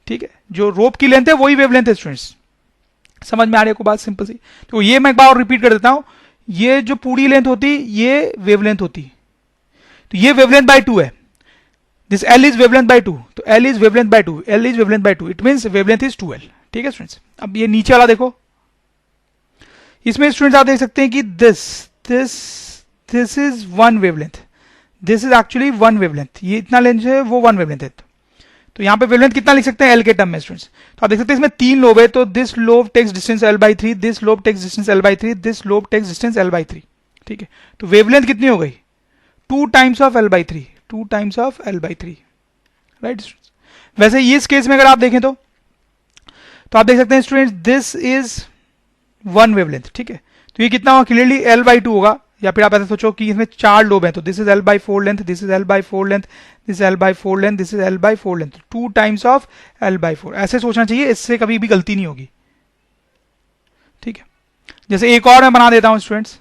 ठीक है। जो रोप की लेंथ है वही वेवलेंथ है स्टूडेंट्स। समझ में आ रही है को बात? सिंपल सी। तो ये मैं एक बार और रिपीट कर देता हूं, ये जो पूरी लेंथ होती ये वेवलेंथ होती, तो ये वेवलेंथ बाय 2 है। This L is wavelength by 2, तो L is wavelength by 2, L is wavelength by 2, it means wavelength is 2l, ठीक है स्टूडेंट्स। अब ये नीचे वाला देखो, इसमें स्टूडेंट्स आप देख सकते हैं कि this is one wavelength, this is actually one wavelength, ये इतना लेंथ है वो वन वेवलेंथ है। तो यहां पे वेवलेंथ कितना लिख सकते हैं? एल के टर्म में स्टूडेंट्स। तो आप देख सकते हैं इसमें 3 लोब है, तो this lobe takes distance L by 3, this lobe takes distance L by 3, this lobe takes distance L by 3, ठीक है। तो वेवलेंथ कितनी हो गई? 2 times of L by 3, 2 times of L by 3, right. वैसे इस केस में अगर आप देखें तो आप देख सकते हैं students this is one wavelength, ठीक है। तो ये कितना होगा? क्लियरली एल बाई 2 होगा। या फिर आप ऐसा सोचो कि इसमें 4 लोब हैं, तो this is L by 4 length, this is L by 4 length, this L by 4 length, this is L by 4 length, 2 times of L by 4। ऐसे सोचना चाहिए, इससे कभी भी गलती नहीं होगी, ठीक है। जैसे एक और मैं बना देता हूं स्टूडेंट्स।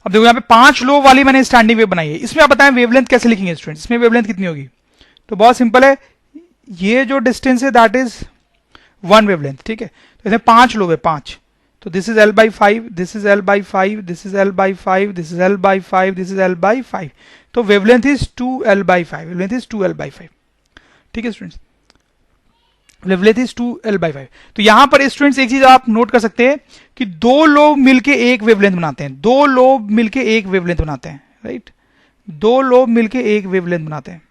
अब देखो यहां पे 5 लोब वाली मैंने स्टैंडिंग वेव बनाई है, इसमें आप बताएं वेवलेंथ कैसे लिखेंगे स्टूडेंट्स? इसमें वेवलेंथ कितनी होगी? तो बहुत सिंपल है, ये जो डिस्टेंस है दैट इज वन वेवलेंथ, ठीक है। तो इसमें 5 लोब है, 5, तो this is L by 5, this is L by 5, this is L by 5, this is L by 5, this is L by 5। तो wavelength is 2l by 5, wavelength is 2l by 5, ठीक है students. Wavelength is 2l by 5। तो यहां पर students एक चीज आप note कर सकते हैं कि 2 लोब मिलके एक वेवलेंथ बनाते हैं, 2 लोब मिलके एक वेवलेंथ बनाते हैं, राइट। 2 लोब मिलके एक वेवलेंथ बनाते हैं।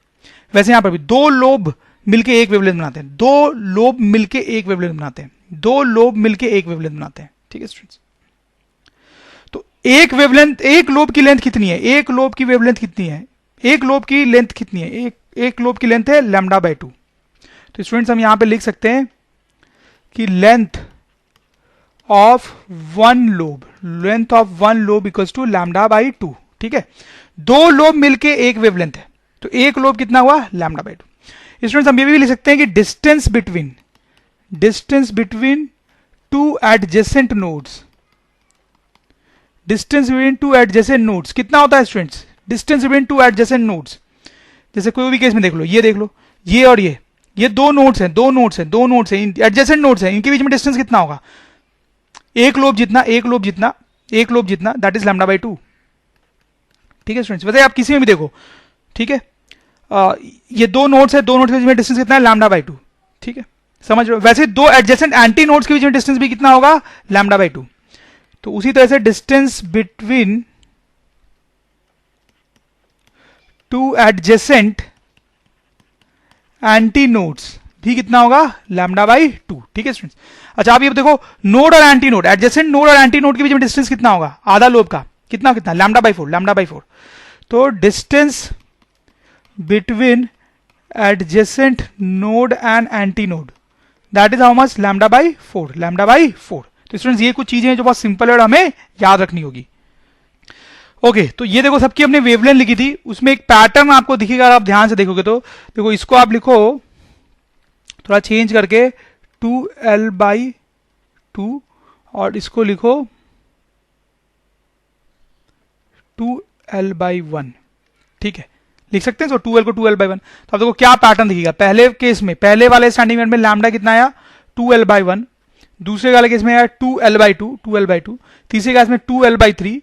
वैसे यहां पर भी 2 लोब मिलके एक वेवलेंथ बनाते हैं, दो लोब मिलके एक वेवलेंथ बनाते हैं, दो लोब मिलके एक वेवलेंथ बनाते हैं। ठीक है स्टूडेंट्स, तो एक वेवलेंथ, एक लोब की लेंथ कितनी है, एक लोब की वेवलेंथ कितनी है, एक लोब की लेंथ कितनी है, एक लोब की लेंथ है लैम्डा बाय 2। तो स्टूडेंट्स हम यहां पे लिख सकते हैं कि length of one lobe, length of one lobe equals to lambda by 2। ठीक है, दो लोब मिलके एक वेवलेंथ है, तो एक लोब कितना हुआ, लैम्डा बाई 2। स्टूडेंट्स हम ये भी लिख सकते हैं कि distance between two adjacent nodes, distance between two adjacent nodes कितना होता है students, distance between two adjacent nodes, जैसे कोई भी केस में देख लो, ये और ये दो नोड्स हैं, दो नोड्स हैं एडजेसेंट नोड्स हैं, इनके बीच में डिस्टेंस कितना होगा, एक लोब जितना, दैट इज लैम्डा बाई 2। ठीक है स्टूडेंट्स, बताइए आप किसी में भी देखो। ठीक है, ये दो नोड्स है, दो नोड्स के बीच में डिस्टेंस कितना है, लैम्डा बाई 2। ठीक है, समझ रहे हो, वैसे दो एडजेसेंट एंटी नोड्स के बीच में डिस्टेंस भी कितना होगा, लैम्डा बाई 2। तो उसी तरह से distance between two adjacent anti nodes भी कितना होगा, लैम्डा बाई 2। ठीक है स्टूडेंट्स, अच्छा आप ये देखो, नोड और एंटी नोड, एडजेसेंट नोड और एंटी नोड के बीच में डिस्टेंस कितना होगा, आधा लोब का कितना लैम्डा बाई 4। तो distance between adjacent node and anti node, that is how much, lambda by 4। तो स्टूडेंट्स ये कुछ चीजें हैं जो बहुत सिंपल है और हमें याद रखनी होगी। ओके, तो ये देखो सबकी हमने वेवलेंथ लिखी थी, उसमें एक पैटर्न आपको दिखेगा अगर आप ध्यान से देखोगे तो। देखो इसको आप लिखो थोड़ा चेंज करके 2L बाई 2, और इसको लिखो 2L बाई 1। ठीक है, लिख सकते हैं इसको 2L को 2L बाई 1। तो अब देखो क्या पैटर्न दिखेगा, पहले केस में, पहले वाले स्टैंडिंग वेव में लैम्डा कितना आया, 2L बाई 1, दूसरे वाले केस में आया 2L बाई 2, तीसरे केस में 2L बाई 3,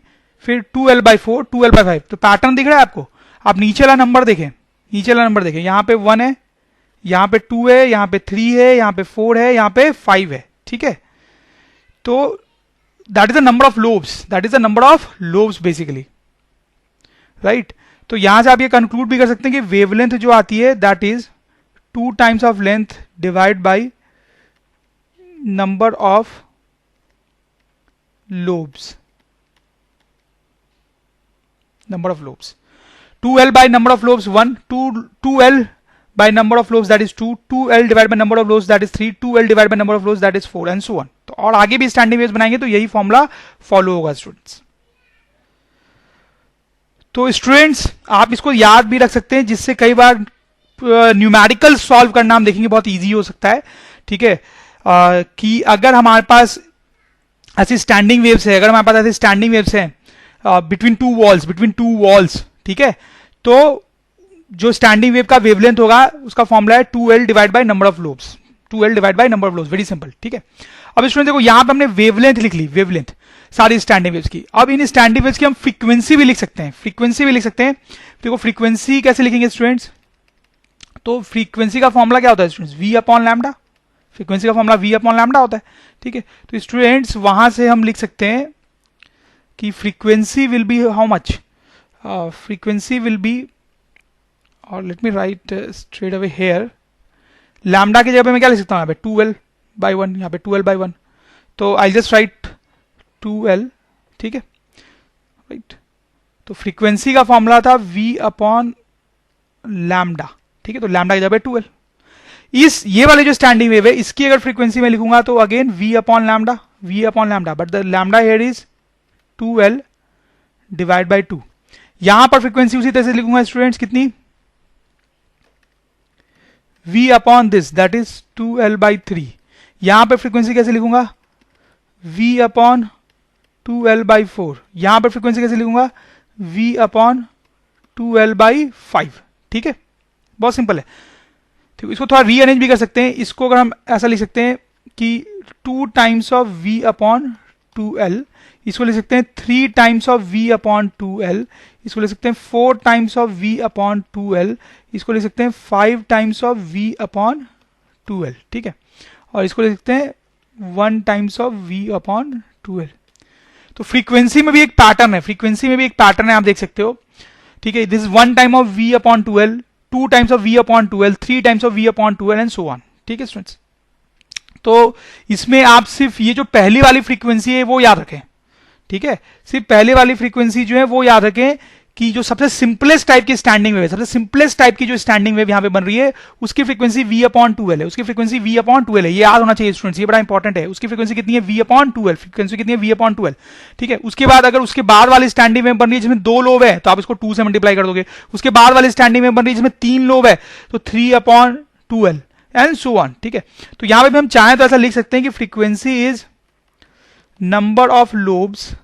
फिर 2L बाई 4, 2L बाई 5। तो पैटर्न दिख रहा है आपको। आप नीचे वाला नंबर देखें, यहाँ पे 1 है, यहाँ पे 2 है, यहाँ पे 3 है, यहाँ पे 4 है, यहाँ पे 5 है। ठीक है, तो that is the number of lobes, basically, right. तो यहां से आप ये कंक्लूड भी कर सकते हैं कि वेवलेंथ जो आती है that is 2 times of length divide by number of lobes, 2L by number of lobes 1, 2L by number of lobes that is 2, 2L divided by number of lobes that is 3, 2L divided by number of lobes that is 4 and so on। तो और आगे भी standing waves बनाएंगे तो यही formula follow होगा students. तो students आप इसको याद भी रख सकते हैं, जिससे कई बार न्यूमेरिकल सॉल्व करना हम देखेंगे बहुत इजी हो सकता है। ठीक है, कि अगर हमारे पास ऐसी स्टैंडिंग वेव्स है, बिटवीन टू वॉल्स, ठीक है, तो जो स्टैंडिंग वेव का वेवलेंथ होगा उसका फॉर्मूला है 2L divide by number of lobes, very simple. ठीक है, अब स्टूडेंट देखो यहां पे हमने वेवलेंथ लिख ली, वेवलेंथ सारी स्टैंडिंग वेव्स की। अब इन स्टैंडिंग वेव्स की हम फ्रीक्वेंसी भी लिख सकते हैं, देखो फ्रीक्वेंसी कैसे लिखेंगे स्टूडेंट्स, तो फ्रीक्वेंसी का फॉर्मूला क्या होता है students, V upon lambda, frequency का फॉर्मूला V अपॉन लैम्डा होता है। ठीक है, तो स्टूडेंट्स वहां से हम लिख सकते हैं कि frequency will be how much, frequency will be, और let me write straight away here, lambda की जगह पे मैं क्या लिख सकता हूँ यहाँ पे 2L बाई 1, यहाँ पे 2L बाई 1, तो आई जस्ट राइट 2L। ठीक है, राइट, तो फ्रीक्वेंसी का फॉर्मूला था V अपॉन लैम्डा। ठीक है, तो लैम्डा की जगह पे 2L। ये वाले जो स्टैंडिंग वेव है इसकी अगर फ्रीक्वेंसी में लिखूंगा तो again V upon lambda, but the lambda here is 2L divide by 2। यहां पर फ्रीक्वेंसी उसी तरह से लिखूंगा स्टूडेंट्स, कितनी, V upon this that is 2L by 3। यहां पर फ्रीक्वेंसी कैसे लिखूंगा, V अपॉन 2L बाई 4। यहां पर फ्रीक्वेंसी कैसे लिखूंगा, V अपॉन 2L बाई 5। ठीक है, बहुत सिंपल है। ठीक, इसको थोड़ा रीअरेंज भी कर सकते हैं, इसको अगर हम ऐसा लिख सकते हैं कि 2 times of V upon 2L, इसको लिख सकते हैं 3 times of V upon 2L, इसको लिख सकते हैं 4 times of V upon 2L, इसको लिख सकते हैं 5 times of V upon 2L। ठीक है, और इसको लिख सकते हैं 1 times of V upon 2L। तो फ्रीक्वेंसी में भी एक पैटर्न है, आप देख सकते हो। ठीक है, this 1 time of V upon 2L, 2 times of v upon 2l, 3 times of v upon 2l and so on. ठीक है स्टूडेंट्स, तो इसमें आप सिर्फ ये जो पहली वाली फ्रीक्वेंसी है वो याद रखें। ठीक है, सिर्फ पहले वाली फ्रीक्वेंसी जो है वो याद रखें कि जो सबसे सिंपलेस्ट टाइप की स्टैंडिंग वेव है, सबसे सिंपलेस्ट टाइप की जो स्टैंडिंग वेव यहां पे बन रही है उसकी फ्रीक्वेंसी v अपॉन 2l है, उसकी फ्रीक्वेंसी v अपॉन 2l है, ये याद होना चाहिए स्टूडेंट्स, ये बड़ा इंपॉर्टेंट है। उसकी फ्रीक्वेंसी कितनी है, v अपॉन 2l, फ्रीक्वेंसी कितनी है, v अपॉन 2l। ठीक है, उसके बाद अगर उसके बाद वाली स्टैंडिंग वेव बन रही है जिसमें 2 लोब है तो आप इसको 2 से मल्टीप्लाई कर दोगे। उसके बाद वाली स्टैंडिंग वेव बन रही है जिसमें 3 लोब है तो 3 upon 2l and so on. ठीक है, तो यहां पे भी हम चाहें तो ऐसा लिख सकते हैं कि frequency is number of lobes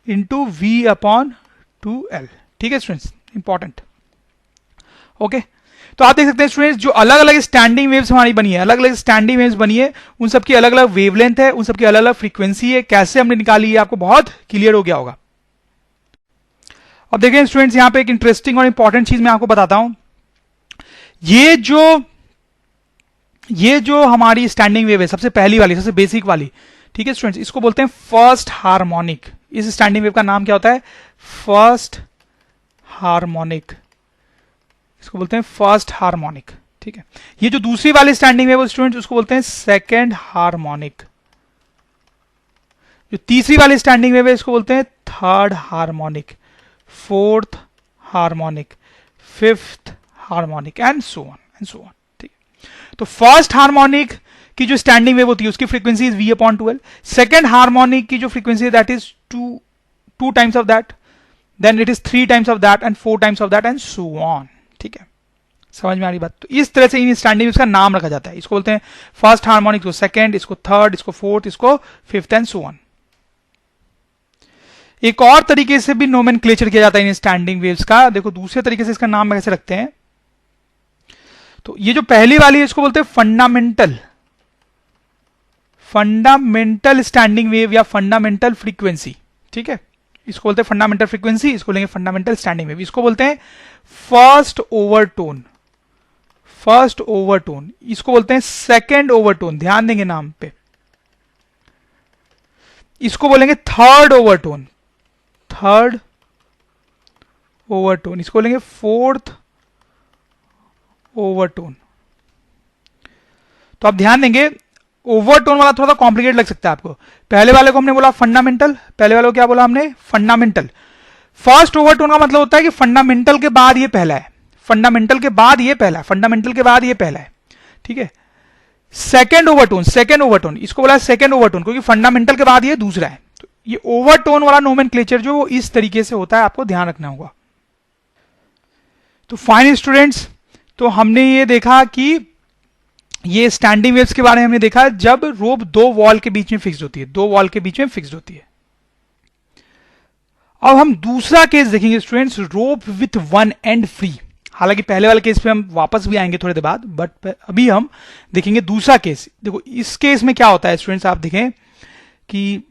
into v upon 2l। ठीक है स्टूडेंट्स, इंपॉर्टेंट। ओके, तो आप देख सकते हैं स्टूडेंट्स जो अलग अलग स्टैंडिंग वेव्स हमारी बनी है, अलग अलग स्टैंडिंग वेव्स बनी है, उन सबकी अलग अलग वेवलेंथ है, उन सबकी अलग अलग फ्रीक्वेंसी है, कैसे हमने निकाली है आपको बहुत क्लियर हो गया होगा। अब देखें स्टूडेंट्स, यहां पे एक इंटरेस्टिंग और इंपॉर्टेंट चीज मैं आपको बताता हूं। ये जो हमारी स्टैंडिंग वेव है, सबसे पहली वाली, सबसे बेसिक वाली, ठीक है स्टूडेंट्स, इसको बोलते हैं फर्स्ट हार्मोनिक। इस स्टैंडिंग वेव का नाम क्या होता है, फर्स्ट हार्मोनिक, इसको बोलते हैं फर्स्ट हार्मोनिक। ठीक है, ये जो दूसरी वाली स्टैंडिंग वेव स्टूडेंट्स उसको बोलते हैं सेकंड हार्मोनिक। जो तीसरी वाली स्टैंडिंग वेव है इसको बोलते हैं third harmonic, fourth harmonic, fifth harmonic and so on and so on. ठीक है, तो फर्स्ट हार्मोनिक की जो स्टैंडिंग वेव होती है उसकी frequency is v upon 2l। Second harmonic की जो फ्रीक्वेंसी है that is 2 times of that, then it is 3 times of that and 4 times of that and so on. ठीक है, समझ में आ रही बात। तो इस तरह से इन स्टैंडिंग वेव्स का नाम रखा जाता है, इसको बोलते हैं फर्स्ट हार्मोनिक, इसको सेकंड, इसको थर्ड, इसको फोर्थ, इसको फिफ्थ एंड सो ऑन। एक और तरीके से भी नोमेनक्लेचर किया जाता है इन स्टैंडिंग वेव्स का। देखो दूसरे तरीके से इसका नाम कैसे रखते हैं, तो ये जो पहली वाली है इसको बोलते हैं फंडामेंटल स्टैंडिंग वेव या फंडामेंटल फ्रीक्वेंसी। ठीक है, इसको बोलते हैं फंडामेंटल फ्रीक्वेंसी, इसको लेंगे फंडामेंटल स्टैंडिंग वेव। इसको बोलते हैं फर्स्ट ओवरटोन, फर्स्ट ओवरटोन, इसको बोलते हैं सेकंड ओवरटोन, ध्यान देंगे नाम पे। इसको बोलेंगे थर्ड ओवरटोन, थर्ड ओवरटोन, इसको बोलेंगे फोर्थ ओवरटोन। तो आप ध्यान देंगे ओवरटोन वाला थोड़ा सा कॉम्प्लिकेट लग सकता है आपको। पहले वाले को हमने बोला फंडामेंटल, पहले वाले को क्या बोला हमने, फंडामेंटल। फर्स्ट ओवरटोन का मतलब होता है कि फंडामेंटल के बाद ये पहला है, फंडामेंटल के बाद ये पहला है, फंडामेंटल के बाद ये पहला है। ठीक है, सेकंड ओवरटोन, सेकंड ओवरटोन, इसको बोला सेकंड ओवरटोन क्योंकि फंडामेंटल के बाद ये दूसरा है। तो ये ओवरटोन वाला नोमेनक्लेचर जो इस तरीके से होता है, आपको ध्यान रखना होगा। तो फाइन स्टूडेंट्स, तो हमने ये देखा कि ये स्टैंडिंग वेव्स के बारे में हमने देखा जब रोप 2 वॉल के बीच में फिक्स्ड होती है, 2 वॉल के बीच में फिक्स्ड होती है। अब हम दूसरा केस देखेंगे students, rope with 1 and free. हालांकि पहले वाले केस पे हम वापस भी आएंगे थोड़ी देर बाद, बट अभी हम देखेंगे दूसरा केस। देखो इस केस में क्या होता है स्टूडेंट्स, आप देखें कि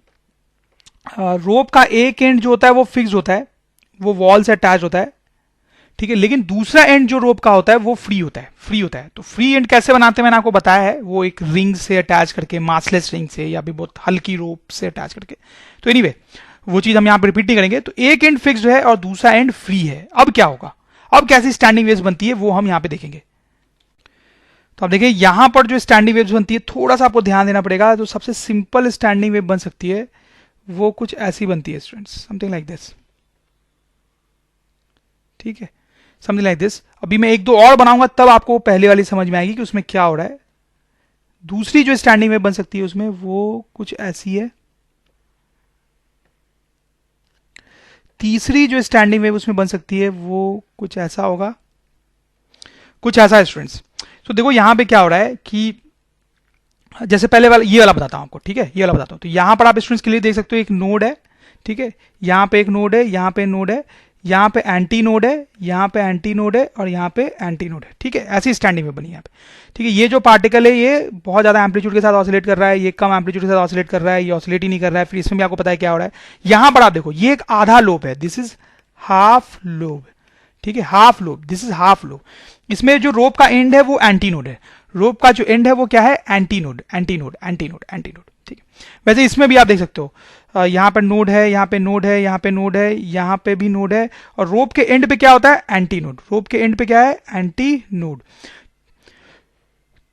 रोप का एक एंड जो होता है वो फिक्स्ड होता है, वो वॉल से अटैच होता है। ठीक है, लेकिन दूसरा एंड जो रोप का होता है वो फ्री होता है, फ्री होता है। तो फ्री एंड कैसे बनाते हैं मैंने आपको बताया है, वो एक रिंग से अटैच करके, मासलेस रिंग से या भी बहुत हल्की रोप से अटैच करके। तो एनीवे वो चीज हम यहां पर रिपीट नहीं करेंगे। तो एक एंड फिक्स्ड है और दूसरा एंड फ्री है। अब क्या होगा, अब कैसी स्टैंडिंग वेव्स बनती है वो हम यहां पे देखेंगे। तो आप देखिए यहां पर जो स्टैंडिंग वेव्स बनती है थोड़ा सा आपको ध्यान देना पड़ेगा। जो सबसे सिंपल स्टैंडिंग वेव बन सकती है वो कुछ ऐसी बनती है स्टूडेंट्स, समथिंग लाइक दिस। ठीक है, समथिंग लाइक दिस। अभी मैं 1-2 और बनाऊंगा तब आपको पहले वाली समझ में आएगी कि उसमें क्या हो रहा है। दूसरी जो स्टैंडिंग वेव बन सकती है उसमें वो कुछ ऐसी है। तीसरी जो स्टैंडिंग वेव उसमें बन सकती है वो कुछ ऐसा होगा, कुछ ऐसा है स्टूडेंट्स। तो देखो यहां पे क्या हो रहा है कि जैसे पहले वाला, ये वाला बताता हूं आपको। ठीक है, ये वाला बताता हूं। तो यहां पर आप स्टूडेंट्स के लिए देख सकते हो एक नोड है। ठीक है, यहां पे एक नोड है, यहां पे नोड है, यहां पे एंटी नोड है, यहां पे एंटी नोड है और यहां पे एंटी नोड है। ठीक है, ऐसी स्टैंडिंग वेव बनी यहां पे। ठीक है, ये जो पार्टिकल है ये बहुत ज्यादा एम्पलीट्यूड के साथ ऑसिलेट कर रहा है, ये कम एम्पलीट्यूड के साथ ऑसिलेट कर रहा है, ये ऑसिलेट ही नहीं कर रहा है। फिर इसमें भी आपको पता है क्या हो रहा है। यहां पर आप देखो ये एक आधा लोब है, दिस इज हाफ लोब। ठीक है, half lobe, this is half lobe. इसमें जो रोप का एंड है वो एंटी नोड है, रोप का जो एंड है वो क्या है, anti node, anti node, anti node, anti node. ठीक है। वैसे इसमें भी आप देख सकते हो, यहाँ पर नोड है, यहाँ पे नोड है, यहाँ पे नोड है, यहाँ पे भी नोड है, और रोप के एंड पे क्या होता है, एंटी नोड। रोप के एंड पे क्या है, एंटी नोड।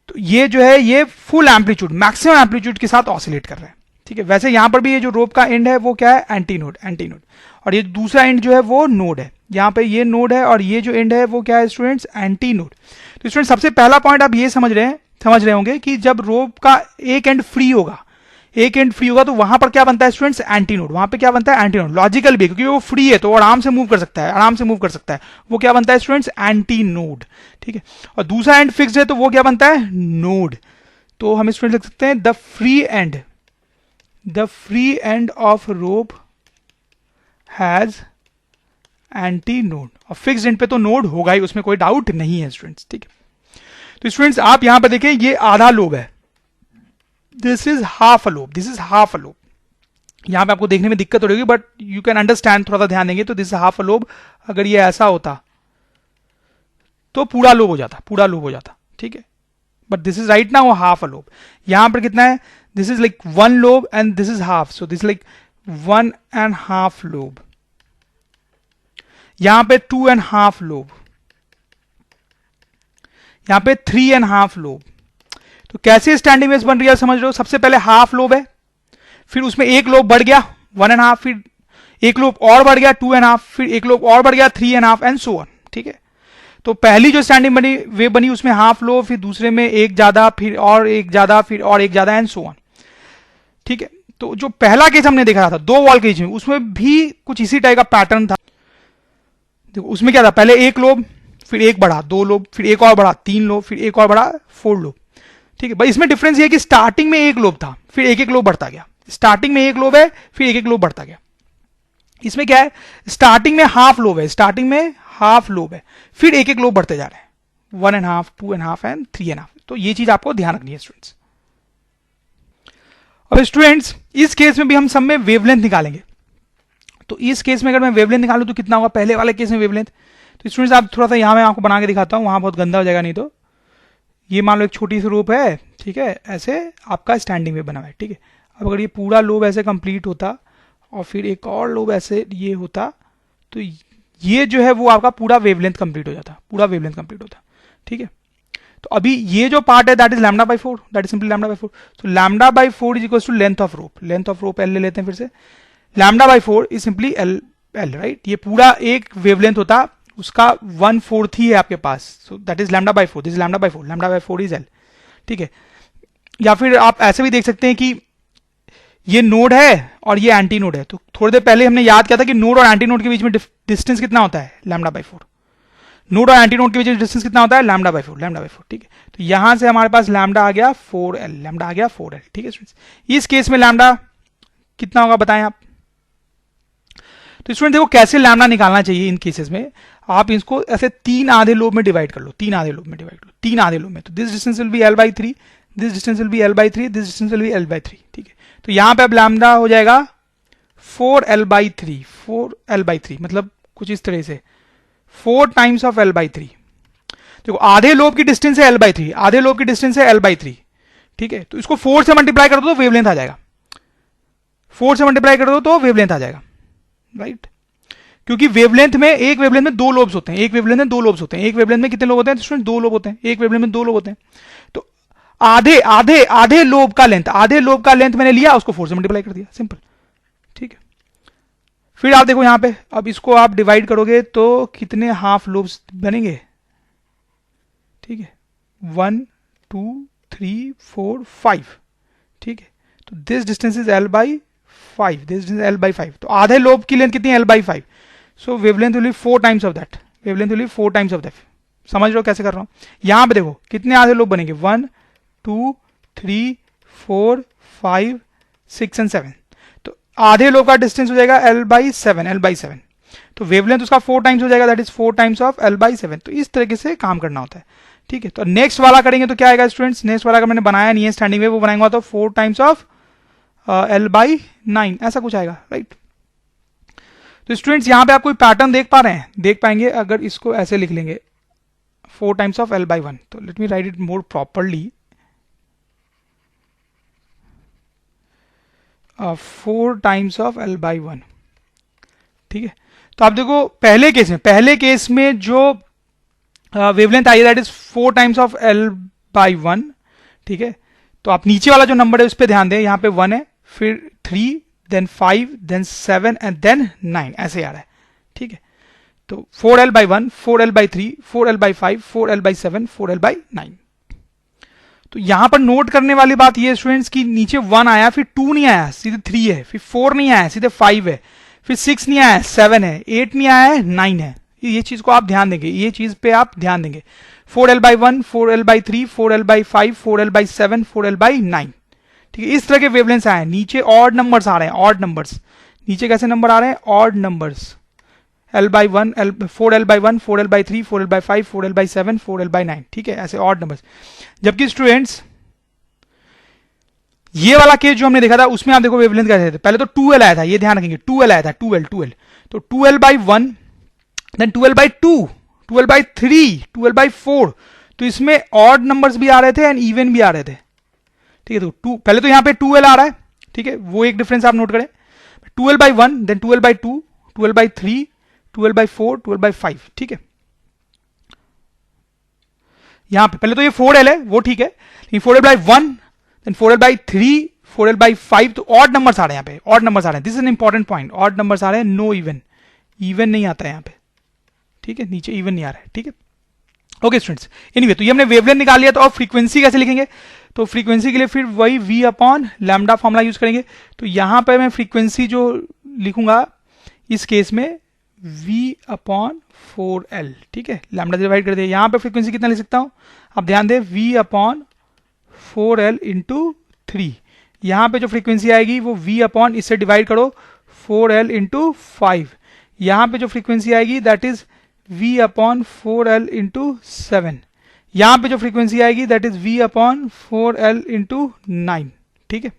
तो ये जो है ये फुल एम्पलीट्यूड, मैक्सिमम एम्पलीट्यूड के साथ ऑसिलेट कर रहे हैं, ठीक है। वैसे यहां पर भी ये जो रोप का एंड है वो क्या है, एंटी नोड, एंटी नोड। और ये दूसरा एंड जो है वो नोड है, यहाँ पे ये नोड है, और ये जो एंड है वो क्या है स्टूडेंट्स, एंटी नोड। तो स्टूडेंट्स सबसे पहला पॉइंट आप ये समझ रहे होंगे कि जब रोप का एक एंड फ्री होगा, एक एंड फ्री होगा, तो वहां पर क्या बनता है स्टूडेंट्स, एंटी नोड। वहां पे क्या बनता है, एंटी नोड। लॉजिकल भी, क्योंकि वो फ्री है तो आराम से मूव कर सकता है, आराम से मूव कर सकता है। वो क्या बनता है स्टूडेंट्स, एंटी नोड, ठीक है। और दूसरा एंड फिक्स्ड है तो वो क्या बनता है, नोड। तो हम स्टूडेंट लिख सकते हैं the free end of rope has anti node. और फिक्स्ड एंड पे तो नोड होगा ही, उसमें कोई डाउट नहीं है स्टूडेंट्स, ठीक है। तो स्टूडेंट्स आप यहां पर देखें, ये आधा लोब है, this is half a lobe, this is half a lobe. यहां पे आपको देखने में दिक्कत हो रही होगी, बट यू कैन अंडरस्टैंड, थोड़ा सा ध्यान देंगे तो this is half a lobe. अगर ये ऐसा होता तो पूरा लोब हो जाता, पूरा लोब हो जाता, ठीक है। But this is right now half a lobe. यहां पर कितना है, this is like one lobe and this is half, so this like 1.5 lobe. यहां पे 2.5 लोब, यहां पे 3.5 लोब। तो कैसे स्टैंडिंग वेव्स बन रही है समझ रहे हो। सबसे पहले हाफ लोब है, फिर उसमें एक लोब बढ़ गया 1.5, फिर एक लोब और बढ़ गया 2.5, फिर एक लोब और बढ़ गया 3.5 एंड सो ऑन, ठीक है। तो पहली जो स्टैंडिंग बनी वेव बनी उसमें हाफ लोब, फिर दूसरे में एक ज्यादा, फिर और एक ज्यादा, फिर और एक ज्यादा एंड सो ऑन, ठीक है। तो जो पहला केस हमने देखा था 2 वॉल केस में, उसमें भी कुछ इसी टाइप का पैटर्न था। देखो उसमें क्या था, पहले एक लोब, फिर एक बढ़ा 2 लोब, फिर एक और बढ़ा 3 लोब, फिर एक और बढ़ा 4 लोब, ठीक है। भाई इसमें डिफरेंस ये है कि स्टार्टिंग में एक लोब था, फिर एक एक लोब बढ़ता गया। स्टार्टिंग में एक लोब है, फिर एक एक लोब बढ़ता गया। इसमें क्या है, स्टार्टिंग में हाफ लोब है, स्टार्टिंग में हाफ लोब है, फिर एक एक लोब बढ़ते जा रहे हैं, 1.5, 2.5 एंड 3.5। तो ये चीज आपको ध्यान रखनी है स्टूडेंट्स। अब स्टूडेंट्स इस केस में भी हम सब में वेवलेंथ निकालेंगे। तो इस केस में अगर मैं वेवलेंथ निकालूं तो कितना होगा, पहले वाले केस में वेवलेंथ। तो स्टूडेंट्स आप थोड़ा सा यहां मैं आपको बना के दिखाता हूं, वहां बहुत गंदा हो जाएगा नहीं तो। ये मान लो एक छोटी सी रोप है, ठीक है, ऐसे आपका स्टैंडिंग वेव बना हुआ है, ठीक है। अब अगर ये पूरा लोब ऐसे कंप्लीट होता और फिर एक और लोब ऐसे ये होता, तो ये जो है वो आपका पूरा वेवलेंथ कंप्लीट हो जाता, पूरा वेवलेंथ कंप्लीट होता, ठीक है। तो अभी ये जो पार्ट है that is lambda by 4, that is simply lambda by 4। तो lambda by 4 is equal to length of rope, length of rope L ले लेते हैं फिर से। Lambda by 4 is simply L, right. ये पूरा एक वेवलेंथ होता, उसका 1/4 ही है आपके पास, so that is lambda by 4, this is lambda by 4, lambda by 4 is L, ठीक है। या फिर आप ऐसे भी देख सकते हैं कि ये नोड है और ये एंटी नोड है। तो थोड़ी देर पहले हमने याद किया था कि नोड और एंटी नोड के बीच में डिस्टेंस कितना होता है, लैम्डा बाई 4। नोड और एंटी नोड के बीच में डिस्टेंस कितना होता है, लैम्डा बाई 4, लैम्डा बाई 4, ठीक है। तो यहां से हमारे पास लैम्डा आ गया 4L, लैम्डा आ गया 4L, ठीक है स्टूडेंट्स। इस केस में लैम्डा कितना होगा बताएं आप। तो स्टूडेंट देखो कैसे लैम्डा निकालना चाहिए इन केसेस में। आप इसको ऐसे 3 आधे लोब में डिवाइड कर लो, 3 आधे लोब में डिवाइड कर लो, 3 आधे लोब में। तो this distance will be L by 3, this distance will be L by 3, this distance will be L by 3, ठीक है। तो यहां पे अब लैम्डा हो जाएगा 4L बाई 3, 4L बाई 3, मतलब कुछ इस तरह से 4 टाइम्स ऑफ L बाई 3। देखो आधे लोब की डिस्टेंस है L बाई 3, आधे लोब की डिस्टेंस है L बाई 3, ठीक है। तो इसको 4 से मल्टीप्लाई कर दो तो वेवलेंथ आ जाएगा, 4 से मल्टीप्लाई कर दो तो वेवलेंथ आ जाएगा, राइट। क्योंकि वेवलेंथ में, एक वेवलेंथ में 2 लोब्स होते हैं, एक वेवलेंथ में 2 लोब्स होते हैं। एक वेवलेंथ में कितने लोब होते हैं स्टूडेंट, 2 लोब होते हैं, एक वेवलेंथ में 2 लोब होते हैं। तो आधे आधे आधे लोब का लेंथ, आधे लोब का लेंथ मैंने लिया, उसको 4 से मल्टीप्लाई कर दिया, सिंपल, ठीक है। फिर आप देखो यहां पे, अब इसको आप डिवाइड करोगे तो कितने हाफ लोब्स बनेंगे, ठीक है, 1 2 3 4 5, ठीक है। तो this distance is L by 5, this distance L by 5। तो आधे लोब की लेंथ कितनी है, L by 5। So wavelength will be 4 times of that, wavelength will be 4 times of that. समझ रहे हो कैसे कर रहा हूं। यहां पे देखो कितने आधे लोब बनेंगे, 1 2 3 4 5 6 एंड 7। तो आधे लोब का डिस्टेंस हो जाएगा L बाई 7, L बाई 7। तो वेवलेंथ उसका 4 टाइम्स हो जाएगा, that is 4 times of L by 7। तो इस तरीके से काम करना होता है, ठीक है। तो नेक्स्ट वाला करेंगे तो क्या आएगा स्टूडेंट्स, नेक्स्ट वाला अगर मैंने बनाया नहीं है स्टैंडिंग में, वो बनाएंगे तो 4 टाइम्स ऑफ L बाई 9, ऐसा कुछ आएगा, राइट। तो स्टूडेंट्स यहां पे आप कोई पैटर्न देख पा रहे हैं, देख पाएंगे अगर इसको ऐसे लिख लेंगे 4 टाइम्स ऑफ L बाई 1। तो late me right it more properly. 4 times of L by 1। ठीक है, तो आप देखो पहले केस में जो वेवलेंथ आई है that is 4 times of L by 1। ठीक है, तो आप नीचे वाला जो नंबर है उस पर ध्यान दें, यहाँ पे 1 है, फिर 3, देन 5, देन 7 एंड देन 9 ऐसे आ रहा है। ठीक है, तो 4L by 1, 4L by 3, 4L by 5, 4L by 7, 4L by 9। तो यहां पर नोट करने वाली बात ये स्टूडेंट्स की नीचे 1 आया, फिर 2 नहीं आया, सीधे 3 है, फिर 4 नहीं आया, सीधे 5 है, फिर 6 नहीं आया, 7 है, 8 नहीं आया है, 9 है। ये चीज को आप ध्यान देंगे, ये चीज पे आप ध्यान देंगे। 4L by 1, 4L by 3, 4L by 5, 4L by 7, 4L by 9। ठीक है, इस तरह के वेवलेंथ्स आए हैं। नीचे ऑड नंबर्स आ रहे हैं, ऑड नंबर्स। नीचे कैसे नंबर आ रहे हैं? Odd numbers. L by 1, 4L by 1, 4L by 3, 4L by 5, 4L by 7, 4L by 9। ठीक है, ऐसे ऑड नंबर्स। जबकि स्टूडेंट्स ये वाला केस जो हमने देखा था उसमें आप देखो वेवलेंथ कैसे थे, पहले तो 2L आया था, ये ध्यान रखेंगे, 2L आया था, 2L। तो 2L by 1, then 2L by 2, 2L by 3, 2L by 4। तो इसमें ऑड नंबर्स भी आ रहे थे एंड इवन भी आ रहे थे। ठीक है, तो पहले तो यहां पे 2L आ रहा है। ठीक है, वो एक डिफरेंस आप नोट करें। 2L by 1, then 2L by 2, 2L by 3, 2L by 4, 2L by 5। ठीक है, यहां पे पहले तो ये 4L है, वो ठीक है, लेकिन 4L by 1, then 4L by 3, 4L by 5, तो ऑड नंबर्स आ रहे हैं, यहाँ पे ऑड नंबर्स आ रहे हैं। This is an important point, odd numbers आ रहे हैं, नो इवन, इवन नहीं आता है यहाँ पे। ठीक है, नीचे इवन नहीं आ रहा है। ठीक है, ओके स्टूडेंट्स, एनीवे तो ये हमने वेवलेंथ निकाल लिया। तो अब फ्रीक्वेंसी कैसे लिखेंगे? तो फ्रीक्वेंसी के लिए फिर वही v upon lambda formula use करेंगे। तो यहां पर मैं फ्रीक्वेंसी जो लिखूंगा इस केस में v अपॉन 4L। ठीक है, लैम्डा डिवाइड कर दिया। यहां पे फ्रीक्वेंसी कितना लिख सकता हूं? आप ध्यान दें, v अपॉन 4L इंटू 3। यहां पे जो फ्रीक्वेंसी आएगी वो v अपॉन, इससे डिवाइड करो, 4L इंटू 5। यहां पे जो फ्रीक्वेंसी आएगी that is v upon 4L into 7। यहां पे जो फ्रीक्वेंसी आएगी that is v upon 4L into 9। ठीक है,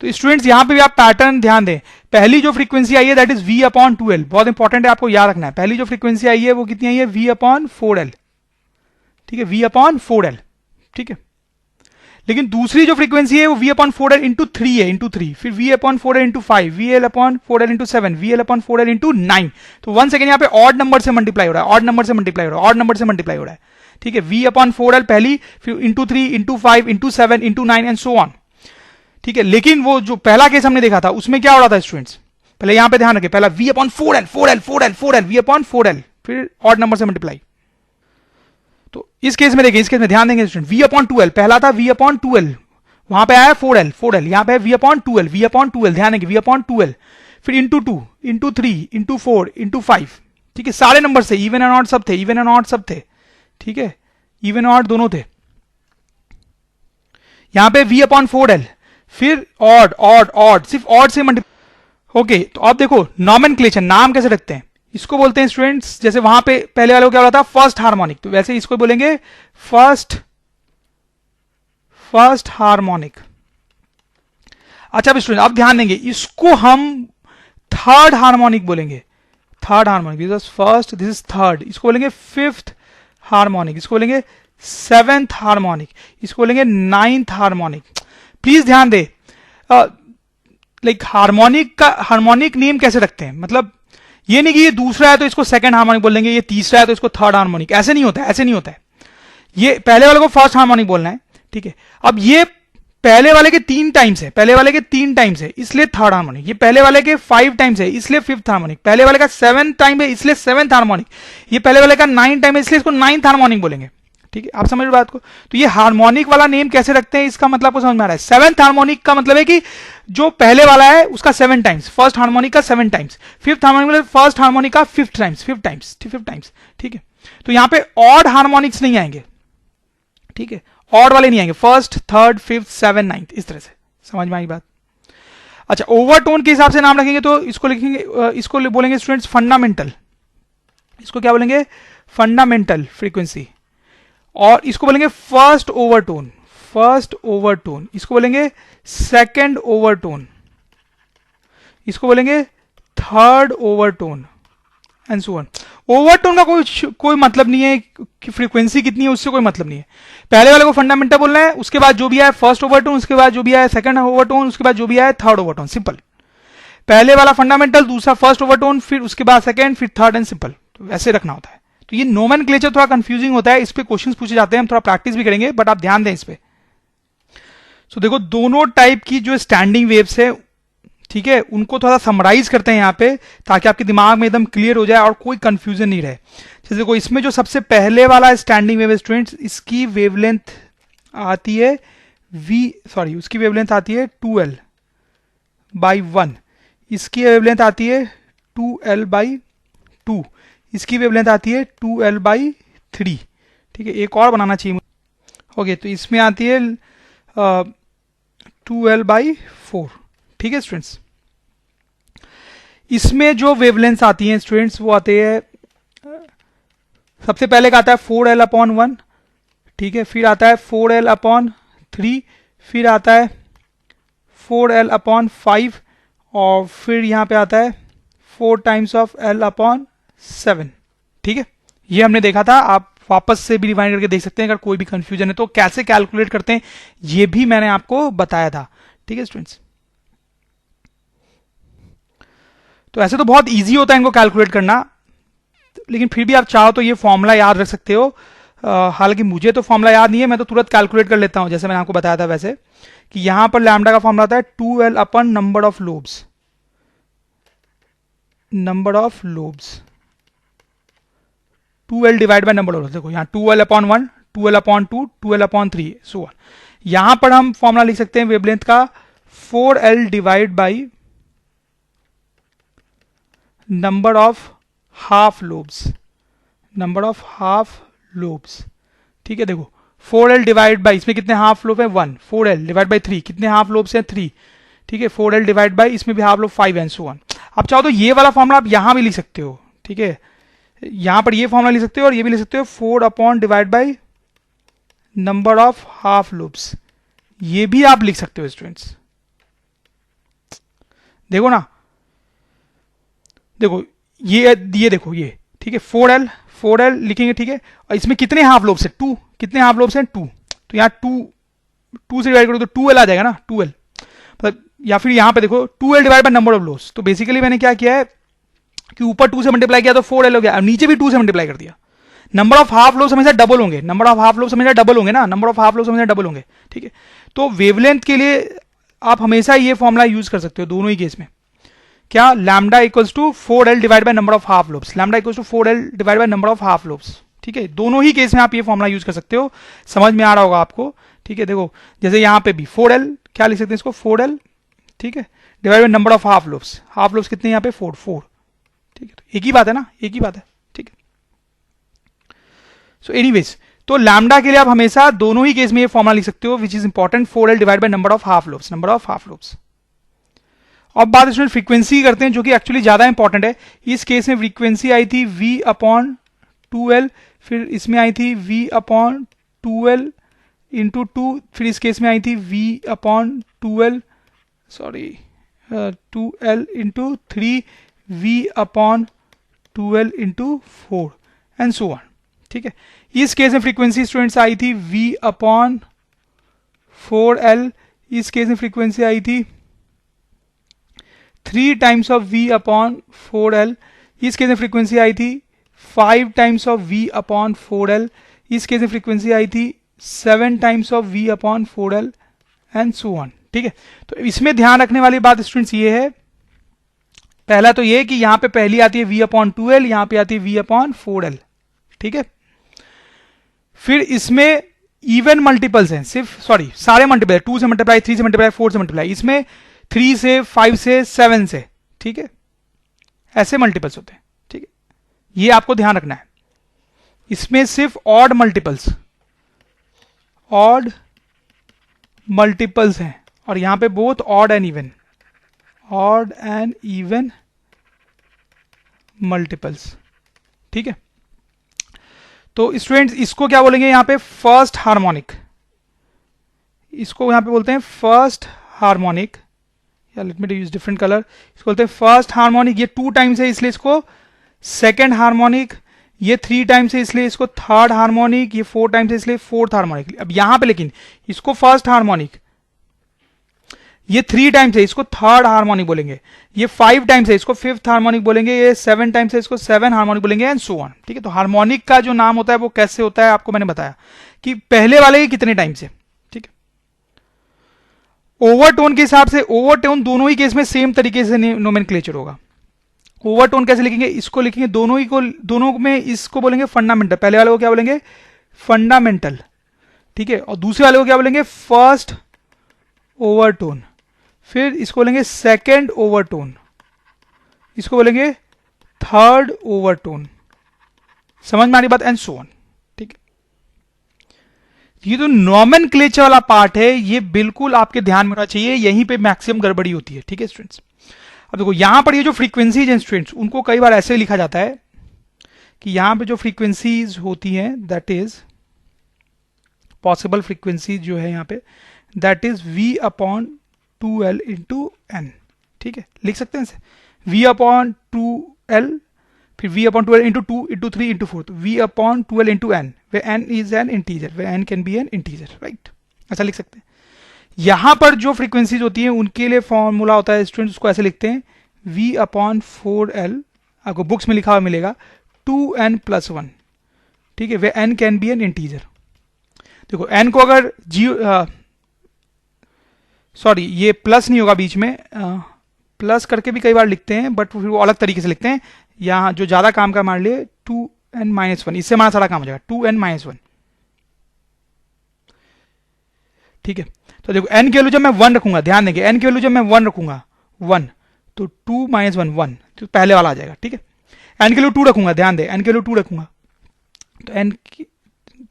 तो स्टूडेंट्स यहां पे भी आप पैटर्न ध्यान दें। पहली जो फ्रीक्वेंसी आई है that is v upon 2L, बहुत इंपॉर्टेंट है, आपको याद रखना है। पहली जो फ्रीक्वेंसी आई है वो कितनी आई है? v upon 4L। ठीक है, v अपॉन 4L। ठीक है, लेकिन दूसरी जो फ्रीक्वेंसी है वो v अपॉन 4L इंटू 3 है, इंटू 3, फिर v upon 4L into 5, vl upon 4L into 7, vl upon 4L into 9। तो वन सेकेंड यहाँ पे ऑड नंबर से मल्टीप्लाई हो रहा है, ऑड नंबर से मल्टीप्लाई हो रहा है, ऑड नंबर से मल्टीप्लाई हो रहा है। ठीक है, v अपॉन 4L पहली, फिर into 3, into 5, into 7, into 9 and so on. ठीक है, लेकिन वो जो पहला केस हमने देखा था उसमें क्या हो रहा था स्टूडेंट्स? पहले यहां पे ध्यान रखें, पहला v upon 4L, 4L, 4L, 4L, v upon 4L, फिर ऑड नंबर से मल्टीप्लाई। तो इस केस में देखिए, इस केस में ध्यान देंगे स्टूडेंट, v अपॉन 2L, पहला था v अपॉन 2L, वहां पे आया 4L, 4L, यहां पे v upon 2L, v upon 2L, ध्यान देंगे, v अपॉन 2L, फिर इंटू 2, इंटू 3, इंटू 4, इंटू 5। ठीक है, सारे नंबर से इवन एंड ऑड सब थे, इवन एंड ऑड सब थे। ठीक है, इवन ऑड दोनों थे। यहां पे v अपॉन 4L, फिर ऑड ऑड ऑड, सिर्फ ऑड से मल्टीप्लाई। ओके, तो आप देखो नॉमेनक्लेचर, नाम कैसे रखते हैं? इसको बोलते हैं स्टूडेंट्स, जैसे वहां पे पहले वाले को क्या बोला था? फर्स्ट हार्मोनिक, तो वैसे इसको बोलेंगे फर्स्ट हार्मोनिक। अच्छा अब स्टूडेंट, अब ध्यान देंगे, इसको हम थर्ड हार्मोनिक बोलेंगे। Third harmonic, this is first, this is third. इसको बोलेंगे फिफ्थ हार्मोनिक, इसको बोलेंगे सेवेंथ हार्मोनिक, इसको बोलेंगे नाइन्थ हार्मोनिक। प्लीज ध्यान दे, लाइक हार्मोनिक नेम कैसे रखते हैं? मतलब ये नहीं कि ये दूसरा है तो इसको सेकंड हार्मोनिक बोल देंगे, ये तीसरा है तो इसको थर्ड हार्मोनिक, ऐसे नहीं होता है, ऐसे नहीं होता है। ये पहले वाले को फर्स्ट हार्मोनिक बोलना है। ठीक है, अब ये पहले वाले के 3 टाइम्स है, पहले वाले के 3 टाइम्स है, इसलिए थर्ड हार्मोनिक। ये पहले वाले के 5 टाइम्स है, इसलिए फिफ्थ हार्मोनिक। पहले वाले का 7 टाइम है, इसलिए सेवेंथ हार्मोनिक। ये पहले वाले का 9 टाइम है, इसलिए इसको नाइन्थ हार्मोनिक बोलेंगे। ठीक है, आप समझ रहे बात को? तो ये हार्मोनिक वाला नेम कैसे रखते हैं, इसका मतलब आपको समझ में आ रहा है। सेवेंथ हार्मोनिक का मतलब है कि जो पहले वाला है उसका 7 टाइम्स, फर्स्ट हार्मोनिक का 7 टाइम्स, फिफ्थ हार्मोनिक मतलब फर्स्ट हार्मोनिक का 5 टाइम्स। ठीक है, तो यहां पे ऑड हार्मोनिक्स नहीं आएंगे। ठीक है, ऑड वाले नहीं आएंगे, फर्स्ट, थर्ड, फिफ्थ, 7, 9, इस तरह से। समझ में आई बात? अच्छा, ओवरटोन के हिसाब से नाम रखेंगे तो इसको लिखेंगे, इसको बोलेंगे स्टूडेंट्स फंडामेंटल। इसको क्या बोलेंगे? Fundamental frequency. और इसको बोलेंगे फर्स्ट ओवरटोन, फर्स्ट ओवरटोन। इसको बोलेंगे सेकंड ओवरटोन, इसको बोलेंगे third overtone and so on. Overtone का कोई मतलब नहीं है कि फ्रीक्वेंसी कितनी है, उससे कोई मतलब नहीं है। पहले वाले को फंडामेंटल बोलना है, उसके बाद जो भी आए फर्स्ट ओवरटोन, उसके बाद जो भी आए सेकंड ओवरटोन, उसके बाद जो भी आए थर्ड ओवरटोन। सिंपल। पहले वाला फंडामेंटल, दूसरा फर्स्ट ओवरटोन, फिर उसके बाद सेकंड, फिर थर्ड एंड सिंपल। तो ऐसे रखना होता है। तो ये नोमेनक्लेचर थोड़ा कंफ्यूजिंग होता है, इस पे क्वेश्चंस पूछे जाते हैं, हम थोड़ा प्रैक्टिस भी करेंगे, बट आप ध्यान दें इस पे। सो देखो दोनों टाइप की जो स्टैंडिंग वेव्स है, ठीक है, उनको थोड़ा समराइज करते हैं यहाँ पे, ताकि आपके दिमाग में एकदम क्लियर हो जाए और कोई कंफ्यूजन नहीं रहे। जैसे देखो इसमें जो सबसे पहले वाला स्टैंडिंग वेव स्टूडेंट्स, इसकी वेवलेंथ आती है उसकी वेवलेंथ आती है 2l/1। इसकी वेवलेंथ आती है 2l/2। इसकी वेवलेंथ आती है 2l/3। ठीक है, एक और बनाना चाहिए। ओके, तो इसमें आती है 2l/4। ठीक है स्टूडेंट्स, इसमें जो वेवलेंथ आती हैं स्टूडेंट्स, वो आते हैं, सबसे पहले का आता है 4l/1। ठीक है, फिर आता है 4l/3, फिर आता है 4l/5, और फिर यहां पे आता है 4 टाइम्स ऑफ l/7। ठीक है, ये हमने देखा था, आप वापस से भी रिवाइंड करके देख सकते हैं अगर कोई भी कंफ्यूजन है तो। कैसे कैलकुलेट करते हैं ये भी मैंने आपको बताया था। ठीक है स्टूडेंट्स, तो ऐसे तो बहुत इजी होता है इनको कैलकुलेट करना, लेकिन फिर भी आप चाहो तो ये फॉर्मूला याद रख सकते हो। हालांकि मुझे तो फॉर्मूला याद नहीं है, मैं तो तुरंत कैलकुलेट कर लेता हूं, जैसे मैंने आपको बताया था वैसे, कि यहां पर लैम्डा का फॉर्मूला आता है 2l/ number of lobes. Number of lobes 2l divide by number of lobes. देखो यहाँ 2l/1, 2l/2, 2l/3, so on. यहां पर हम फॉर्मूला लिख सकते हैं वेवलेंथ का 4l divide by number of half lobes. Number of half lobes. ठीक है, देखो 4l डिवाइड बाई, इसमें कितने हाफ लोब है 1, 4l डिवाइड बाई 3, कितने हाफ लोब्स हैं 3। ठीक है, 4l डिवाइड बाई, इसमें भी half lobe 5 and so on. आप चाहो तो ये वाला फॉर्मूला आप यहां भी लिख सकते हो। ठीक है, यहां पर ये फॉर्मूला लिख सकते हो और ये भी लिख सकते हो 4 divide by number of half lobes. ये भी आप लिख सकते हो स्टूडेंट्स। देखो ना, देखो ये देखो ये, ठीक है, 4l लिखेंगे। ठीक है, और इसमें कितने हाफ लोब्स है 2, कितने हाफ लोब्स हैं 2, तो यहाँ 2 से डिवाइड करो तो 2l आ जाएगा ना, 2l। मतलब या फिर यहाँ पे देखो 2l divide by number of lobes. तो बेसिकली मैंने क्या किया है कि ऊपर 2 से मल्टीप्लाई किया तो 4l हो गया, और नीचे भी 2 से मल्टीप्लाई कर दिया। नंबर ऑफ हाफ लोब्स हमेशा डबल होंगे, नंबर ऑफ हाफ लोब्स हमेशा डबल होंगे ना, नंबर ऑफ हाफ लोब्स हमेशा डबल होंगे। ठीक है, तो वेवलेंथ के लिए आप हमेशा ये फॉर्मूला यूज कर सकते हो दोनों ही केस में। क्या, lambda equals to 4l divide by number of half lobes. Lambda equals to 4l divide by number of half lobes. ठीक है, दोनों ही केस में आप ये फॉर्मूला यूज कर सकते हो, समझ में आ रहा होगा आपको। ठीक है, देखो जैसे यहाँ पे भी 4l, क्या लिख सकते हैं इसको 4l, ठीक है, divide by number of half lobes. Half lobes कितने यहाँ पे 4। ठीक है, तो एक ही बात है ना, एक ही बात है। ठीक है, सो एनीवेज, तो लैम्डा के लिए आप हमेशा दोनों ही केस में ये फॉर्मूला लिख सकते हो, which is important, 4l divide by number of half lobes, number of half lobes. अब बात इसमें फ्रीक्वेंसी करते हैं, जो कि एक्चुअली ज्यादा इंपॉर्टेंट है। इस केस में फ्रीक्वेंसी आई थी v/2l, फिर इसमें आई थी v/2l इंटू 2, फिर इस केस में आई थी v/2l, sorry 2l into 3, v/2l into 4 and so on. ठीक है, इस केस में फ्रीक्वेंसी स्टूडेंट्स आई थी v/4l। इस केस में फ्रीक्वेंसी आई थी 3 टाइम्स ऑफ v/4l। इस केस में फ्रीक्वेंसी आई थी 5 टाइम्स ऑफ v/4l। इस केस में फ्रीक्वेंसी आई थी 7 times of v/4l and so on. ठीक है, तो इसमें ध्यान रखने वाली बात स्टूडेंट्स ये है, पहला तो ये कि यहां पे पहली आती है v/2l, यहां पे आती है v/4l। ठीक है, फिर इसमें इवन मल्टीपल्स हैं, सिर्फ सॉरी सारे मल्टीपल, 2 से मल्टीप्लाई, 3 से मल्टीप्लाई, 4 से मल्टीप्लाई, इसमें 3 से 5 से 7 से। ठीक है, ऐसे मल्टीपल्स होते हैं। ठीक है, ये आपको ध्यान रखना है। इसमें सिर्फ ऑड मल्टीपल्स हैं, और यहां पे both odd and even multiples. ठीक है, तो स्टूडेंट्स इसको क्या बोलेंगे यहां पे फर्स्ट हार्मोनिक, इसको यहां पे बोलते हैं फर्स्ट हार्मोनिक, या late me use different colour, इसको बोलते हैं फर्स्ट हार्मोनिक। ये 2 टाइम्स है इसलिए इसको सेकेंड हार्मोनिक, ये 3 टाइम्स है इसलिए इसको थर्ड हार्मोनिक, ये 4 टाइम्स है इसलिए फोर्थ हार्मोनिक। अब यहां पे लेकिन इसको फर्स्ट हार्मोनिक, ये 3 टाइम्स है इसको थर्ड हार्मोनिक बोलेंगे, ये 5 टाइम्स है इसको फिफ्थ हार्मोनिक बोलेंगे, ये 7 टाइम्स है इसको 7 हार्मोनिक बोलेंगे, एंड सो ऑन। ठीक है, तो हार्मोनिक का जो नाम होता है वो कैसे होता है आपको मैंने बताया कि पहले वाले के कितने टाइम्स है। ठीक है, ओवरटोन के हिसाब से ओवरटोन दोनों ही केस में सेम तरीके से नोमेनक्लेचर होगा। ओवरटोन कैसे लिखेंगे, इसको लिखेंगे दोनों ही को, दोनों में इसको बोलेंगे फंडामेंटल, पहले वाले को क्या बोलेंगे फंडामेंटल। ठीक है, और दूसरे वाले को क्या बोलेंगे फर्स्ट ओवरटोन, फिर इसको बोलेंगे सेकंड ओवरटोन, इसको बोलेंगे थर्ड ओवरटोन। समझ में आ रही बात, एंड सो ऑन। ठीक है, ये जो नोमेनक्लेचर वाला पार्ट है ये बिल्कुल आपके ध्यान में होना चाहिए, यहीं पे मैक्सिमम गड़बड़ी होती है। ठीक है स्टूडेंट्स, अब देखो यहां पर ये जो फ्रीक्वेंसीज हैं स्टूडेंट्स, उनको कई बार ऐसे लिखा जाता है कि यहां पे जो फ्रीक्वेंसीज होती हैं दैट इज पॉसिबल फ्रीक्वेंसीज जो है यहां पे that is v upon 2l into N. ठीक है, लिख सकते हैं इसे v अपॉन 2l, फिर v upon 2l into 2 into 3 into 4, तो v upon 2l into N, where n is an integer, where n can be an integer, right, ऐसा लिख सकते हैं। यहां पर जो फ्रीक्वेंसीज होती हैं उनके लिए फॉर्मूला होता है स्टूडेंट्स, उसको ऐसे लिखते हैं v अपॉन 4l, आपको बुक्स में लिखा हुआ मिलेगा 2n प्लस 1। ठीक है, वे n can be an integer. देखो n को अगर सॉरी ये प्लस नहीं होगा बीच में, प्लस करके भी कई बार लिखते हैं बट फिर वो अलग तरीके से लिखते हैं। यहां जो ज्यादा काम का मान लिए 2n माइनस 1, इससे हमारा सारा काम हो जाएगा 2n माइनस 1। ठीक है, तो देखो n की वैल्यू जब मैं 1 रखूंगा, ध्यान देंगे n की वैल्यू जब मैं 1 रखूंगा 1, तो 2 माइनस 1 1, तो पहले वाला आ जाएगा। ठीक है, n की वैल्यू 2 रखूंगा, ध्यान दें n की वैल्यू 2 रखूंगा, तो n की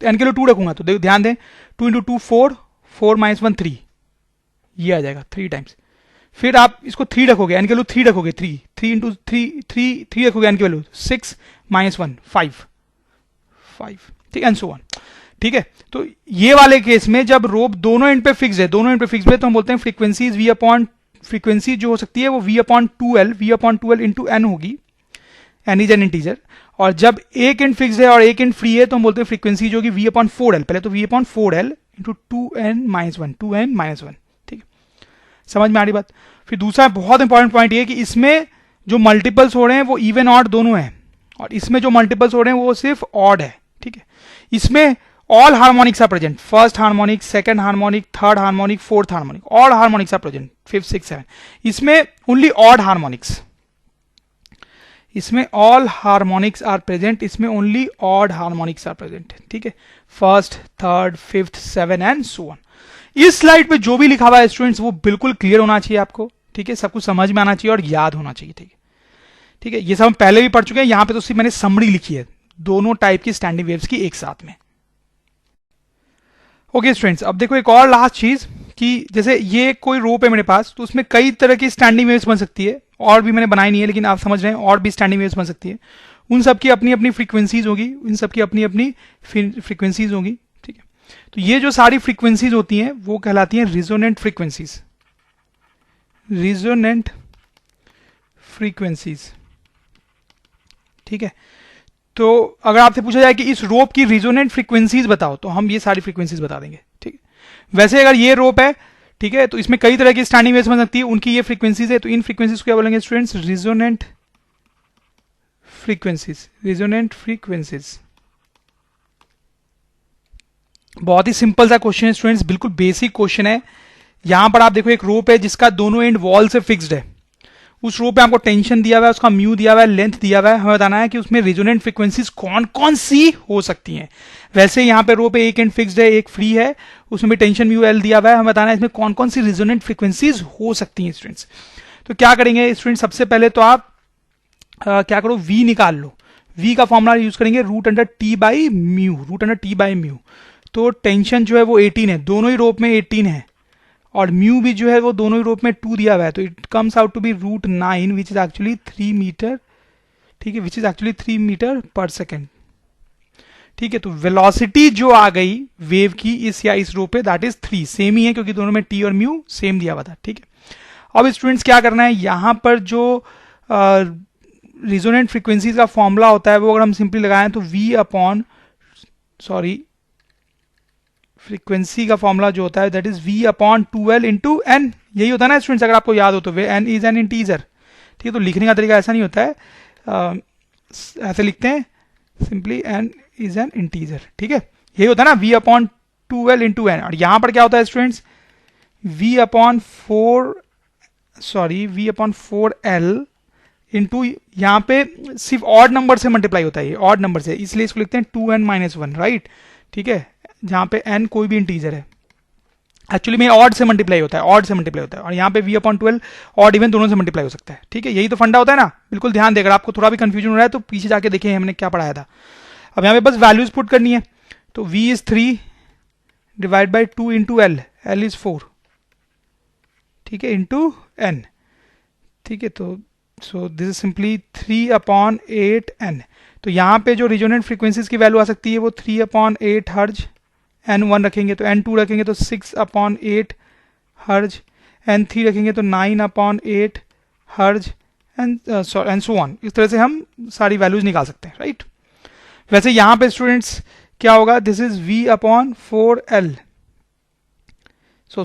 वैल्यू 2 रखूंगा, तो देखो ध्यान दें 2 इंटू 2 4, 4 माइनस 1 3, ये आ जाएगा 3 टाइम्स। फिर आप इसको 3 रखोगे, n की वैल्यू 3 रखोगे, 3 इंटू 3 रखोगे, n की वैल्यू 6 माइनस 1 5 5। ठीक है, एंड सो ऑन। ठीक है, तो ये वाले केस में जब रोप दोनों एंड पे फिक्स है, दोनों एंड पे फिक्स है, तो हम बोलते हैं फ्रीक्वेंसीज v अपॉन, फ्रीक्वेंसी जो हो सकती है वो v upon 2l into n होगी, n इज एन इंटीजर। और जब एक एंड फिक्स है और एक एंड फ्री है तो हम बोलते हैं फ्रीक्वेंसी जो होगी v अपॉन 4l, पहले तो v upon 4l into 2n minus 1, 2n minus 1। ठीक है, समझ में आ रही बात। फिर दूसरा बहुत इंपॉर्टेंट पॉइंट ये है कि इसमें जो मल्टीपल्स हो रहे हैं वो इवन ऑड दोनों है, और इसमें जो मल्टीपल्स हो रहे हैं वो सिर्फ ऑड है। ठीक है, इसमें all harmonics are present, first harmonic, second harmonic, third harmonic, fourth harmonic, all harmonics are present, 5 6 7। इसमें ओनली ऑड हार्मोनिक्स, इसमें ऑल हार्मोनिक्स आर प्रेजेंट, इसमें only odd harmonics are present. ठीक है, first, third, fifth, 7 and so on. इस slide पे जो भी लिखा हुआ है स्टूडेंट्स वो बिल्कुल क्लियर होना चाहिए आपको। ठीक है, सब कुछ समझ में आना चाहिए और याद होना चाहिए। ठीक है, ठीक है, ये सब हम पहले भी पढ़ चुके हैं, यहां पे तो सिर्फ मैंने समरी लिखी है दोनों टाइप की स्टैंडिंग वेव्स की एक साथ में। ओके स्टूडेंट्स, अब देखो एक और लास्ट चीज कि जैसे ये कोई रोप है मेरे पास, तो उसमें कई तरह की स्टैंडिंग वेव्स बन सकती है, और भी मैंने बनाई नहीं है लेकिन आप समझ रहे हैं और भी स्टैंडिंग वेव्स बन सकती है। उन सब की अपनी अपनी फ्रीक्वेंसीज होगी, उन सब की अपनी अपनी फ्रीक्वेंसीज होगी। ठीक है, तो ये जो सारी फ्रीक्वेंसीज होती हैं वो कहलाती हैं रिजोनेंट फ्रीक्वेंसीज, रिजोनेंट फ्रीक्वेंसीज। ठीक है, तो अगर आपसे पूछा जाए कि इस रोप की रिजोनेंट फ्रीक्वेंसीज बताओ, तो हम ये सारी फ्रीक्वेंसीज बता देंगे। ठीक है, वैसे अगर ये रोप है, ठीक है, तो इसमें कई तरह की स्टैंडिंग वेव्स बन सकती है, उनकी ये फ्रीक्वेंसीज है, तो इन फ्रीक्वेंसीज को क्या बोलेंगे students, resonant frequencies, resonant frequencies. बहुत ही सिंपल सा क्वेश्चन है स्टूडेंट्स, बिल्कुल बेसिक क्वेश्चन है। यहां पर आप देखो एक रोप है जिसका दोनों एंड वॉल से फिक्स्ड है, उस रो पे आपको टेंशन दिया हुआ है, उसका म्यू दिया हुआ है, लेंथ दिया हुआ है, हमें बताना है कि उसमें रिजोनेंट फ्रीक्वेंसीज कौन कौन सी हो सकती हैं। वैसे यहाँ पे रो पे एक एंड फिक्स्ड है, एक फ्री है, उसमें भी टेंशन म्यू एल दिया हुआ है, हमें बताना है इसमें कौन कौन सी रिजोनेंट फ्रीक्वेंसीज हो सकती हैं स्टूडेंट्स। तो क्या करेंगे स्टूडेंट्स, सबसे पहले तो आप क्या करो, वी निकाल लो। वी का फॉर्मूला यूज करेंगे root under T by mu, root under T by mu. तो टेंशन जो है वो 18 है, दोनों ही रोप में 18 है, और म्यू भी जो है वो दोनों ही रोप में 2 दिया हुआ है, तो it comes out to be root 9 which is actually 3 metre. ठीक है, which is actually 3 metre per second. ठीक है, तो वेलोसिटी जो आ गई वेव की इस या इस रो पे दैट इज 3, सेम ही है क्योंकि दोनों में टी और म्यू सेम दिया हुआ था। ठीक है, अब स्टूडेंट्स क्या करना है, यहां पर जो रिजोनेंट फ्रीक्वेंसीज का फॉर्मूला होता है वो अगर हम सिंपली लगाएं तो v अपॉन फ्रीक्वेंसी का फॉर्मूला जो होता है that is v upon 2l into N, यही होता है ना स्टूडेंट्स, अगर आपको याद हो तो वे n इज एन इंटीजर। ठीक है, तो लिखने का तरीका ऐसा नहीं होता है, ऐसे लिखते हैं simply n is an integer. ठीक है, यही होता है ना v upon 2l into N. और यहां पर क्या होता है students, v upon 4l into यहाँ पे सिर्फ ऑड नंबर से मल्टीप्लाई होता है, ये ऑड नंबर से, इसलिए इसको लिखते हैं 2n-1, राइट। ठीक है, जहाँ पे n कोई भी इंटीजर है, एक्चुअली में ऑड से मल्टीप्लाई होता है, ऑड से मल्टीप्लाई होता है। और यहाँ पे v अपॉन 12 ऑड इवन दोनों से मल्टीप्लाई हो सकता है। ठीक है, यही तो फंडा होता है ना, बिल्कुल ध्यान देकर, आपको थोड़ा भी कंफ्यूजन हो रहा है तो पीछे जाके देखें हमने क्या पढ़ाया था। अब यहाँ पे बस वैल्यूज पुट करनी है, तो v is 3 divide by 2 into L, L is 4, ठीक है, इंटू n। ठीक है, तो सो this is simply 3 upon 8n। तो यहाँ पे जो रिजोनेंट फ्रीक्वेंसीज की वैल्यू आ सकती है वो 3 अपॉन 8 हर्ज, n1 रखेंगे तो n2 रखेंगे तो 6 अपॉन 8 हर्ज, n3 रखेंगे तो 9 अपॉन 8 हर्ज, एंड सो ऑन। इस तरह से हम सारी वैल्यूज निकाल सकते हैं, राइट। वैसे यहाँ पे स्टूडेंट्स क्या होगा, this is v upon 4l, so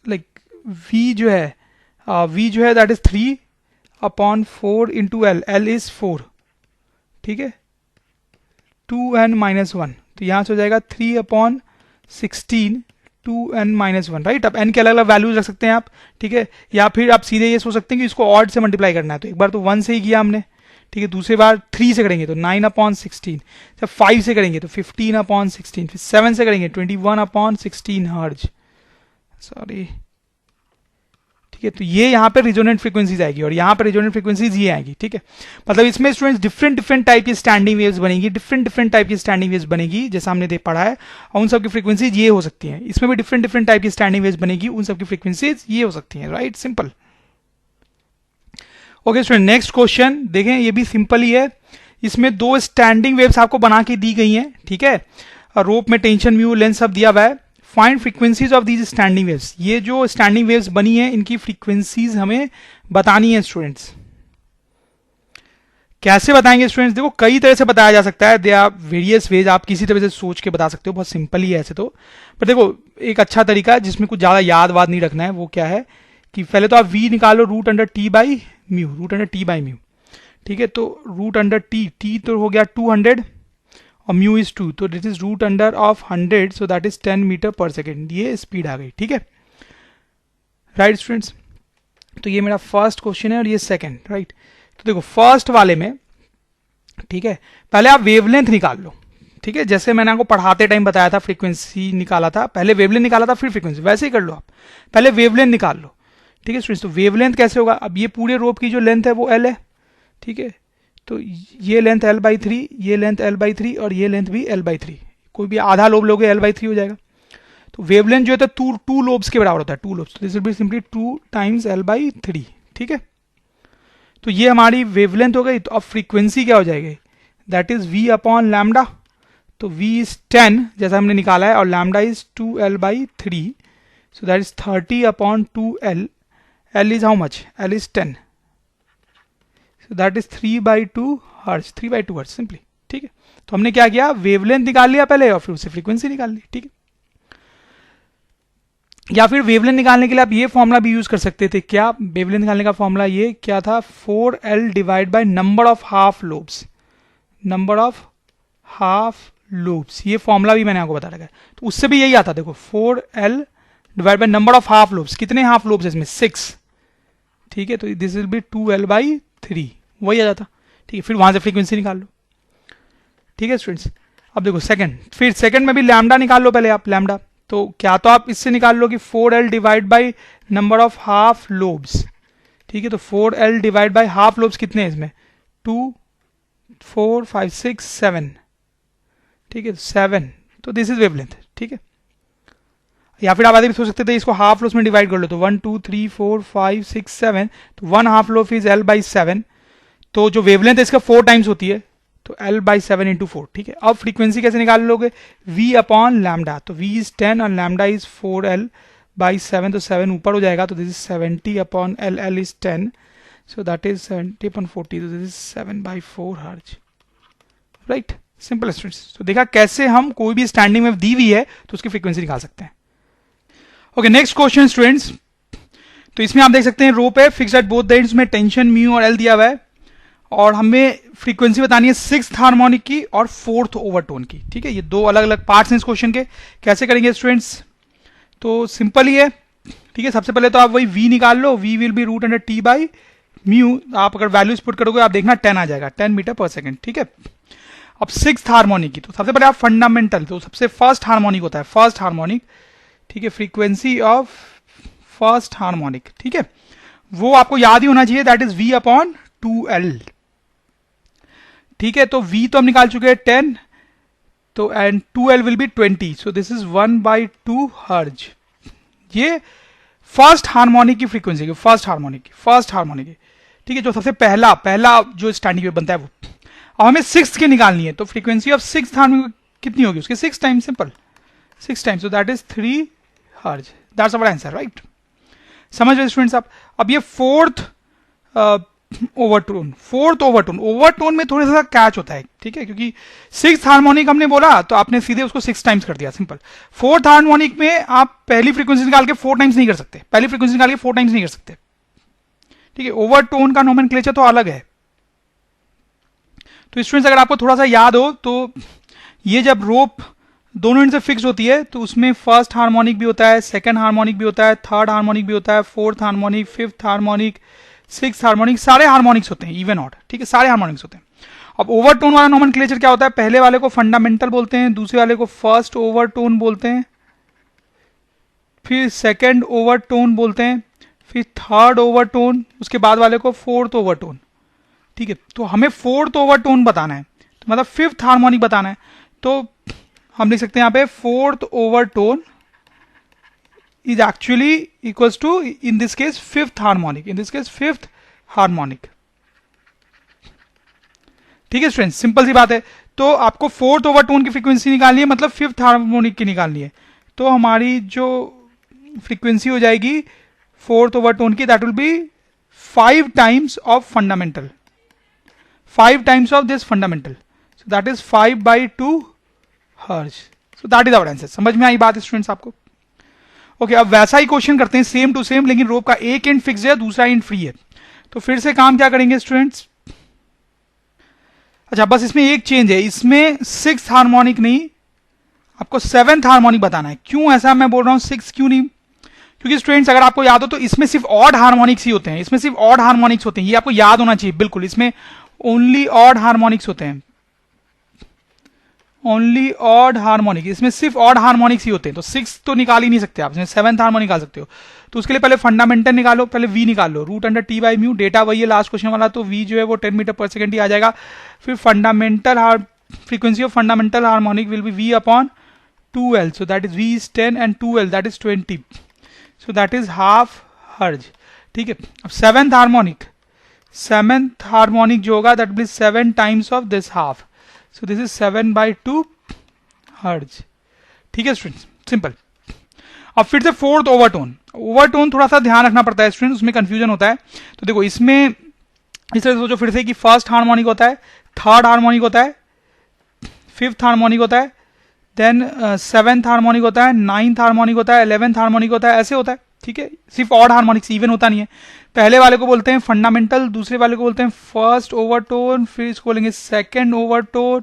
like v जो है that is 3 upon 4 into L, L is 4, ठीक है, 2n-1, तो यहां से हो जाएगा 3 अपॉन 16 2n-1, राइट। अब n के अलग अलग वैल्यूज रख सकते हैं आप, ठीक है, या फिर आप सीधे ये सोच सकते हैं कि इसको ऑड से मल्टीप्लाई करना है, तो एक बार तो 1 से ही किया हमने, ठीक है, दूसरी बार 3 से करेंगे तो 9 अपॉन 16, जब 5 से करेंगे तो 15 अपॉन 16, फिर 7 से करेंगे 21 अपॉन 16 हर्ज, सॉरी, ठीक है। तो ये यहाँ पे रिजोनेंट फ्रीक्वेंसीज आएगी और यहाँ पे रिजोनेंट फ्रीक्वेंसीज ये आएगी, ठीक है। मतलब इसमें स्टूडेंट्स डिफरेंट टाइप की स्टैंडिंग वेव्स बनेगी, डिफरेंट टाइप की स्टैंडिंग वेव्स बनेगी, जैसा हमने देख पढ़ा है, और उन सब की फ्रीक्वेंसीज ये हो सकती हैं। इसमें भी डिफरेंट टाइप की स्टैंडिंग वेव्स बनेगी, उन सब की फ्रीक्वेंसीज ये हो सकती हैं, right, simple. Okay student, next question देखें, ये भी सिंपल ही है। इसमें 2 स्टैंडिंग वेव्स आपको बना के दी गई हैं, ठीक है, रोप में टेंशन म्यू लेंथ सब दिया हुआ है। Find frequencies of these standing waves, ये जो स्टैंडिंग वेव्स बनी है इनकी फ्रीक्वेंसीज हमें बतानी है स्टूडेंट्स। कैसे बताएंगे स्टूडेंट्स, देखो कई तरह से बताया जा सकता है, दे आर वेरियस वेज, आप किसी तरह से सोच के बता सकते हो, बहुत सिंपल ही है ऐसे तो। पर देखो एक अच्छा तरीका जिसमें कुछ ज्यादा याद वाद नहीं रखना है, वो क्या है कि पहले तो आप v निकालो root under T by mu, ठीक है। तो रूट अंडर टी तो हो गया 200 और म्यू इज 2, तो this is root under of 100, so that is 10 metre per second, ये स्पीड आ गई, ठीक है, राइट स्टूडेंट्स। तो ये मेरा फर्स्ट क्वेश्चन है और ये सेकंड, राइट। तो देखो फर्स्ट वाले में, ठीक है, पहले आप वेवलेंथ निकाल लो, ठीक है, जैसे मैंने आपको पढ़ाते टाइम बताया था, फ्रीक्वेंसी निकाला था, पहले वेवलेंथ निकाला था फिर फ्रीक्वेंसी, वैसे ही कर लो आप, पहले वेवलेंथ निकाल लो, ठीक है स्टूडेंट्स। तो वेवलेंथ कैसे होगा, अब ये पूरे रोप की जो लेंथ है वो l है, ठीक है, तो ये लेंथ l/3, ये लेंथ l/3 और ये लेंथ भी l/3, कोई भी आधा लोब लोगे l/3 हो जाएगा। तो वेवलेंथ जो है टू लोब्स के बराबर होता है, 2 लोब्स, तो this will be simply 2 times l/3, ठीक है। तो ये हमारी वेवलेंथ हो गई। तो अब फ्रीक्वेंसी क्या हो जाएगी, that is v upon lambda, तो v इज 10 जैसा हमने निकाला है और lambda is 2l/3, so that is 30 upon 2l, l is how much, l is 10, so that is 3/2 hertz, 3/2 hertz simply, ठीक है। तो हमने क्या किया, वेवलेंथ निकाल लिया पहले और फिर उससे फ्रीक्वेंसी निकाल ली, ठीक है। या फिर वेवलेंथ निकालने के लिए आप ये फॉर्मूला भी यूज कर सकते थे, क्या वेवलेंथ निकालने का फॉर्मूला ये क्या था, 4l divide by number of half lobes, ये फॉर्मूला भी मैंने आपको बता रखा है। तो उससे भी यही आता, देखो 4l divide by number of half lobes, कितने हाफ लोब्स इसमें 6, ठीक है, तो दिस विल बी 2l/3, वही आ जाता, ठीक है। फिर वहां से फ्रीक्वेंसी निकाल लो, ठीक है स्टूडेंट्स। अब देखो फिर सेकंड में भी लैम्डा निकाल लो पहले आप, लैम्डा, तो क्या तो आप इससे निकाल लो कि 4l divide by number of half lobes, ठीक है, तो 4l divide by half lobes कितने हैं इसमें, 2 4 5 6 7, ठीक है, 7, तो दिस इज वेवलेंथ, ठीक है। या फिर आप आगे भी सोच सकते थे इसको हाफ लोब्स में डिवाइड कर लो, तो 1 2 3 4 5 6 7, तो 1 हाफ लोब इज l/7, तो जो वेवलेंथ है इसका 4 टाइम्स होती है, तो l/7 इंटू 4, ठीक है। अब फ्रीक्वेंसी कैसे निकाल लोगे, v अपॉन लैम्डा, तो v इज 10 और लैम्डा इज 4l/7, तो 7 ऊपर हो जाएगा, तो this is 70 upon l, l is 10, So that is 70 upon 40. So this is 7/4 हर्ज, राइट. Simple students. तो देखा कैसे हम कोई भी स्टैंडिंग वेव दी हुई है तो उसकी फ्रीक्वेंसी निकाल सकते हैं. Okay, next question students. तो इसमें आप देख सकते हैं रोप है fixed at both the ends में टेंशन म्यू और एल दिया हुआ है और हमें फ्रीक्वेंसी बतानी है सिक्स्थ हार्मोनिक की और फोर्थ ओवरटोन की. ठीक है, ये दो अलग अलग पार्ट्स हैं इस क्वेश्चन के. कैसे करेंगे स्टूडेंट्स? तो सिंपल ही है. ठीक है, सबसे पहले तो आप वही v निकाल लो. v will be root under T by mu. आप अगर वैल्यूज पुट करोगे आप देखना 10 आ जाएगा, 10 मीटर पर सेकेंड. ठीक है, अब सिक्स्थ हार्मोनिक की तो सबसे पहले आप फंडामेंटल, तो सबसे फर्स्ट हार्मोनिक होता है फर्स्ट हार्मोनिक. ठीक है, फ्रीक्वेंसी ऑफ फर्स्ट हार्मोनिक. ठीक है, वो आपको याद ही होना चाहिए, that is v upon 2l. ठीक है, तो v तो हम निकाल चुके हैं 10, तो and 2l will be 20. So this is 1/2 हर्ज. ये फर्स्ट हार्मोनिक की फ्रीक्वेंसी की, फर्स्ट हार्मोनिक की. ठीक है, जो सबसे पहला जो स्टैंडिंग वेव बनता है वो. अब हमें सिक्स्थ की निकालनी है, तो फ्रीक्वेंसी ऑफ सिक्स्थ हार्मोनिक कितनी होगी? उसके 6 times. Simple 6 times, so that is 3 hertz. That's our answer, right. समझ रहे स्टूडेंट्स आप? अब ये फोर्थ ओवरटोन में थोड़ा सा कैच होता है. ठीक है, क्योंकि सिक्स्थ हार्मोनिक हमने बोला तो आपने सीधे उसको 6 टाइम्स कर दिया. सिंपल. फोर्थ हार्मोनिक में आप पहली फ्रीक्वेंसी निकाल के 4 टाइम्स नहीं कर सकते. ठीक है, ओवरटोन का नोमेनक्लेचर तो अलग है. तो स्टूडेंट्स अगर आपको थोड़ा सा याद हो तो ये जब रोप दोनों एंड से फिक्स होती है तो उसमें फर्स्ट हार्मोनिक भी होता है, सेकंड हार्मोनिक भी होता है, थर्ड हार्मोनिक भी होता है, fourth harmonic, fifth harmonic, sixth harmonic, सारे हार्मोनिक्स होते हैं, इवन ऑड. ठीक है, सारे हार्मोनिक्स होते हैं. अब ओवरटोन वाला नोमेनक्लेचर क्या होता है? पहले वाले को फंडामेंटल बोलते हैं, दूसरे वाले को फर्स्ट ओवरटोन बोलते हैं, फिर सेकंड ओवरटोन बोलते हैं, फिर थर्ड ओवरटोन, उसके बाद वाले को फोर्थ ओवरटोन. ठीक है, तो हमें फोर्थ ओवरटोन बताना है, तो मतलब फिफ्थ हार्मोनिक बताना है. तो हम लिख सकते हैं यहाँ पे fourth overtone is actually equals to in this case fifth harmonic. ठीक है स्टूडेंट्स, सिंपल सी बात है. तो आपको फोर्थ ओवरटोन की फ्रीक्वेंसी निकालनी है, मतलब फिफ्थ हार्मोनिक की निकालनी है. तो हमारी जो फ्रीक्वेंसी हो जाएगी फोर्थ ओवरटोन की, that will be 5 times of fundamental, 5 times of this fundamental. So that is 5/2 hertz. So that is our answer. समझ में आई बात स्टूडेंट्स आपको? ओके, अब वैसा ही क्वेश्चन करते हैं सेम टू सेम, लेकिन रोप का एक एंड फिक्स है, दूसरा एंड फ्री है. तो फिर से काम क्या करेंगे स्टूडेंट्स? अच्छा, बस इसमें एक चेंज है, इसमें सिक्स्थ हार्मोनिक नहीं, आपको सेवेंथ हार्मोनिक बताना है. क्यों ऐसा मैं बोल रहा हूं, 6 क्यों नहीं? क्योंकि स्टूडेंट्स अगर आपको याद हो तो इसमें सिर्फ ऑड हार्मोनिक्स ही होते हैं, ये आपको याद होना चाहिए बिल्कुल. इसमें ओनली ऑड हार्मोनिक्स होते हैं, ओनली ऑड हार्मोनिक, इसमें सिर्फ ऑड हार्मोनिक्स ही होते हैं. तो 6 तो निकाल ही नहीं सकते आप, इसमें सेवेंथ हार्मोनिक निकाल सकते हो. तो उसके लिए पहले फंडामेंटल निकालो, पहले v निकाल लो, root under T by mu. Data वही है लास्ट क्वेश्चन वाला, तो v जो है वो 10 मीटर पर सेकेंड ही आ जाएगा. फिर frequency of fundamental harmonic will be v upon 2l. So that is v is 10 and 2l that is 20. So that is half हर्ज. ठीक है, अब सेवेंथ हार्मोनिक जो होगा that will 7 times of this half. So this is 7/2 हर्ज. ठीक है students, simple. अब फिर से फोर्थ ओवरटोन थोड़ा सा ध्यान रखना पड़ता है स्टूडेंट्स, उसमें कंफ्यूजन होता है. तो देखो इसमें इस तरह से सोचो फिर से कि फर्स्ट हार्मोनिक होता है, थर्ड हार्मोनिक होता है, फिफ्थ हार्मोनिक होता है, देन सेवेंथ हार्मोनिक होता है, नाइन्थ हार्मोनिक होता है, 11th हार्मोनिक होता है, ऐसे होता है. ठीक है, सिर्फ ऑड हार्मोनिक्स, इवन होता नहीं है. पहले वाले को बोलते हैं फंडामेंटल, दूसरे वाले को बोलते हैं फर्स्ट ओवरटोन, फिर इसको बोलेंगे second overtone,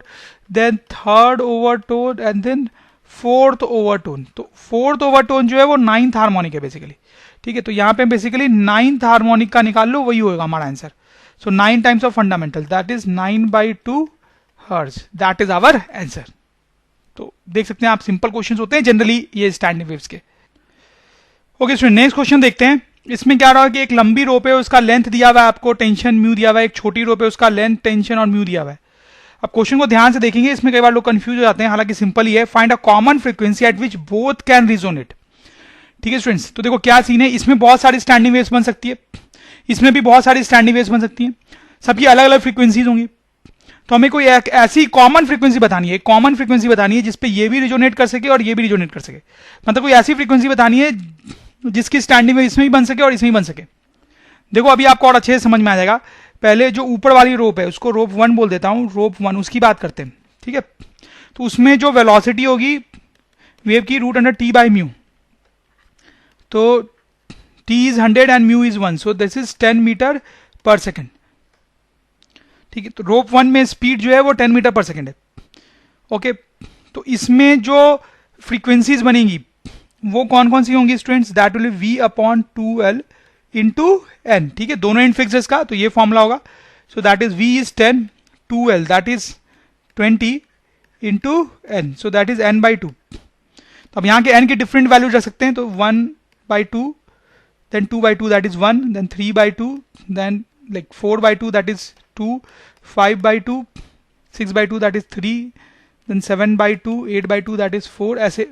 then third overtone and then fourth overtone. तो फोर्थ ओवरटोन जो है वो 9th हार्मोनिक है बेसिकली. ठीक है, तो यहाँ पे बेसिकली 9th हार्मोनिक का निकाल लो, वही होगा हमारा answer. So 9 times of fundamental, that is 9/2 hertz. That is our answer. तो देख सकते हैं आप, सिंपल क्वेश्चंस होते हैं जनरली ये स्टैंडिंग वेव्स के. ओके स्टूडेंट, नेक्स्ट क्वेश्चन देखते हैं. इसमें क्या रहा है कि एक लंबी रोप है, उसका लेंथ दिया हुआ है आपको, टेंशन म्यू दिया हुआ है. एक छोटी रोप है, उसका लेंथ, टेंशन और म्यू दिया हुआ है. अब क्वेश्चन को ध्यान से देखेंगे, इसमें कई बार लोग कंफ्यूज हो जाते हैं, हालांकि सिंपल ही है. Find a common frequency eight which both can resonate. ठीक है स्टूडेंट्स, तो देखो क्या सीन है, इसमें बहुत सारी स्टैंडिंग वेव्स बन सकती है, इसमें भी बहुत सारी स्टैंडिंग वेव्स बन सकती हैं, सबकी अलग अलग फ्रीक्वेंसीज होंगी. तो हमें कोई एक ऐसी कॉमन फ्रीक्वेंसी बतानी है, जिसपे ये भी रिजोनेट कर सके और ये भी रिजोनेट कर सके. मतलब कोई ऐसी फ्रीक्वेंसी बतानी है जिसकी स्टैंडिंग वेव इसमें भी बन सके और इसमें भी बन सके. देखो अभी आपको और अच्छे से समझ में आ जाएगा। पहले जो ऊपर वाली रोप है उसको रोप 1 बोल देता हूँ, रोप 1 उसकी बात करते हैं, ठीक है। तो उसमें जो वेलोसिटी होगी वेव की √T/μ, तो T is 100 and mu is 1, so this is 10 metre per second, ठीक है। तो रोप 1 में स्पीड जो है वो 10 मीटर पर सेकेंड है, ओके। तो इसमें जो फ्रीक्वेंसीज बनेंगी वो कौन कौन सी होंगी students, that will be V/2L into N, ठीक है। दोनों एंड फिक्स इसका, तो ये फॉर्मूला होगा। So that is V is 10, 2L that is 20 into N, so that is n/2। तो अब यहाँ के n के डिफरेंट वैल्यूज रख सकते हैं, तो 1/2, then 2/2 that is 1, then 3/2, then like 4/2 that is 2, 5/2, 6/2 that is 3, then 7/2, 8/2 that is 4, ऐसे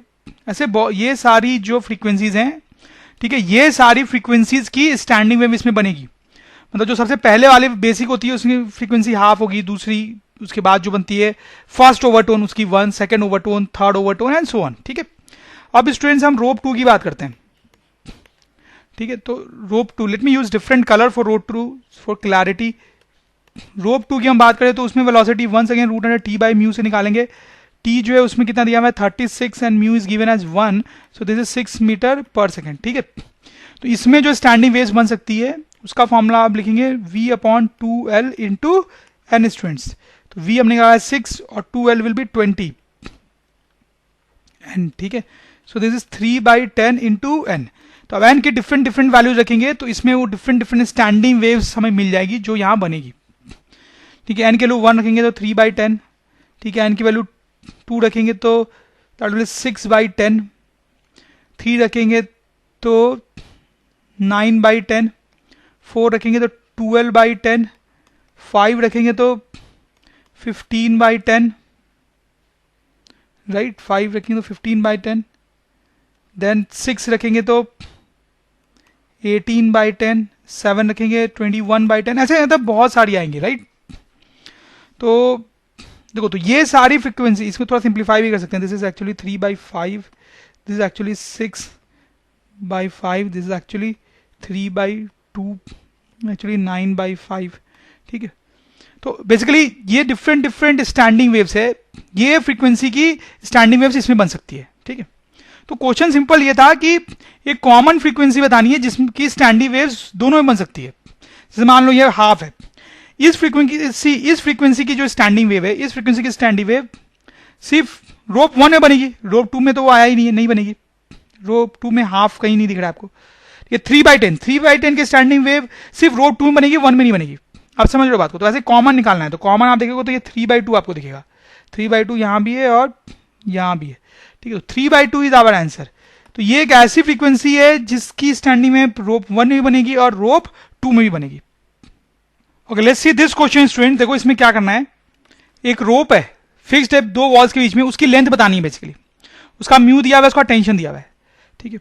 ऐसे ये सारी जो फ्रीक्वेंसीज हैं, ठीक है, ये सारी फ्रीक्वेंसीज की स्टैंडिंग वेव इसमें बनेगी। मतलब जो सबसे पहले वाले बेसिक होती है उसकी फ्रीक्वेंसी हाफ होगी, दूसरी उसके बाद जो बनती है फर्स्ट ओवरटोन उसकी 1, second overtone, third overtone and so on, ठीक है। अब स्टूडेंट्स हम रोप 2 की बात करते हैं, ठीक है। तो rope 2, let me use different colour for rope 2 for clarity. Rope 2 की हम बात करें तो उसमें वेलोसिटी वंस अगेन √T/μ से निकालेंगे। T जो है उसमें कितना दिया हुआ है 36 and mu is given as 1, so this is 6 metre per second, ठीक है। तो इसमें जो स्टैंडिंग वेव्स बन सकती है उसका फॉर्मूला आप लिखेंगे V/2L इंटू एन स्टूडेंट्स। तो V हमने कहा है 6 और 2L विल बी 20 एन, ठीक है। So this is 3/10 into n. तो अब एन के डिफरेंट डिफरेंट वैल्यूज रखेंगे तो इसमें वो डिफरेंट डिफरेंट स्टैंडिंग वेव्स हमें मिल जाएगी जो यहाँ बनेगी, ठीक है। एन के वैल्यू 1 रखेंगे तो 3/10, ठीक है। एन की वैल्यू 2 रखेंगे तो दैट विल 6/10, 3 रखेंगे तो 9/10, 4 रखेंगे तो 12/10, 5 रखेंगे तो 15/10, राइट, 5 रखेंगे तो 15/10, देन 6 रखेंगे तो 18/10, 7 रखेंगे 21/10, ऐसे मतलब बहुत सारी आएंगी, राइट। तो देखो, तो ये सारी फ्रीक्वेंसी, इसको थोड़ा सिंप्लीफाई भी कर सकते हैं। This is actually 3/5, this is actually 6/5, this is actually 3/2, actually 9/5, ठीक है। तो बेसिकली ये डिफरेंट डिफरेंट स्टैंडिंग वेव्स है, ये फ्रीक्वेंसी की स्टैंडिंग वेव्स इसमें बन सकती है, ठीक है। तो क्वेश्चन सिंपल ये था कि एक कॉमन फ्रीक्वेंसी बतानी है जिसकी स्टैंडिंग वेव्स दोनों में बन सकती है। जैसे मान लो ये हाफ है, इस फ्रीक्वेंसी की जो स्टैंडिंग वेव है, इस फ्रीक्वेंसी की स्टैंडिंग वेव सिर्फ रोप 1 में बनेगी, रोप 2 में तो वो आया ही नहीं बनेगी। रोप 2 में हाफ कहीं नहीं दिख रहा है आपको, ठीक है। 3/10 की स्टैंडिंग वेव सिर्फ रोप 2 में बनेगी, 1 में नहीं बनेगी। आप समझ रहे हो बात को। तो ऐसे कॉमन निकालना है, तो कॉमन आप देखोगे तो ये 3/2 आपको दिखेगा, 3/2 यहाँ भी है और यहाँ भी है, ठीक है। 3/2 इज आवर आंसर। तो ये एक ऐसी फ्रीक्वेंसी है जिसकी स्टैंडिंग में रोप 1 में भी बनेगी और रोप 2 में भी बनेगी। Okay, let's see this question student. देखो इसमें क्या करना है, एक रोप है फिक्स्ड है 2 वॉल्स के बीच में, उसकी लेंथ बतानी है बेसिकली, उसका म्यू दिया हुआ है, उसका टेंशन दिया हुआ है, ठीक है।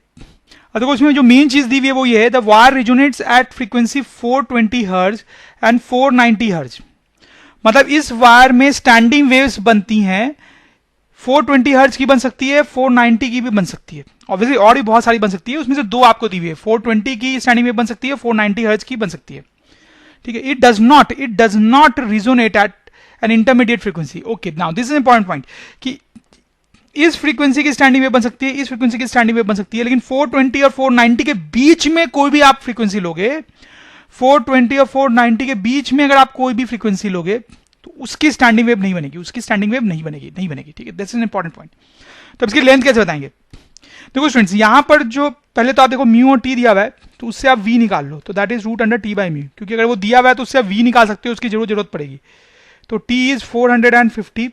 और देखो इसमें जो मेन चीज दी हुई है वो ये है, the wire resonates at frequency 420 hertz and 490 hertz. मतलब इस वायर में स्टैंडिंग वेव्स बनती हैं, 420 हर्ट्ज की बन सकती है, 490 की भी बन सकती है, ऑब्वियसली और भी बहुत सारी बन सकती है, उसमें से 2 आपको दी हुई है। 420 की स्टैंडिंग वेव बन सकती है, 490 हर्ट्ज की बन सकती है, ठीक है। It does not resonate at an intermediate frequency. Okay, now this is important point कि इस फ्रीक्वेंसी की स्टैंडिंग वेव बन सकती है, इस फ्रीक्वेंसी की स्टैंडिंग वेव बन सकती है, लेकिन 420 और 490 के बीच में कोई भी आप फ्रीक्वेंसी लोगे, 420 और 490 के बीच में अगर आप कोई भी फ्रीक्वेंसी लोगे तो उसकी स्टैंडिंग वेव नहीं बनेगी, उसकी स्टैंडिंग वेव नहीं बनेगी, ठीक है। This is important point. तो इसकी लेंथ कैसे बताएंगे? देखो स्टूडेंट्स, यहां पर जो पहले तो आप देखो म्यू और टी दिया हुआ है, तो उससे आप वी निकाल लो, तो दैट इज √T/μ, क्योंकि अगर वो दिया हुआ है तो उससे आप वी निकाल सकते हो, उसकी जरूरत पड़ेगी। तो T is 450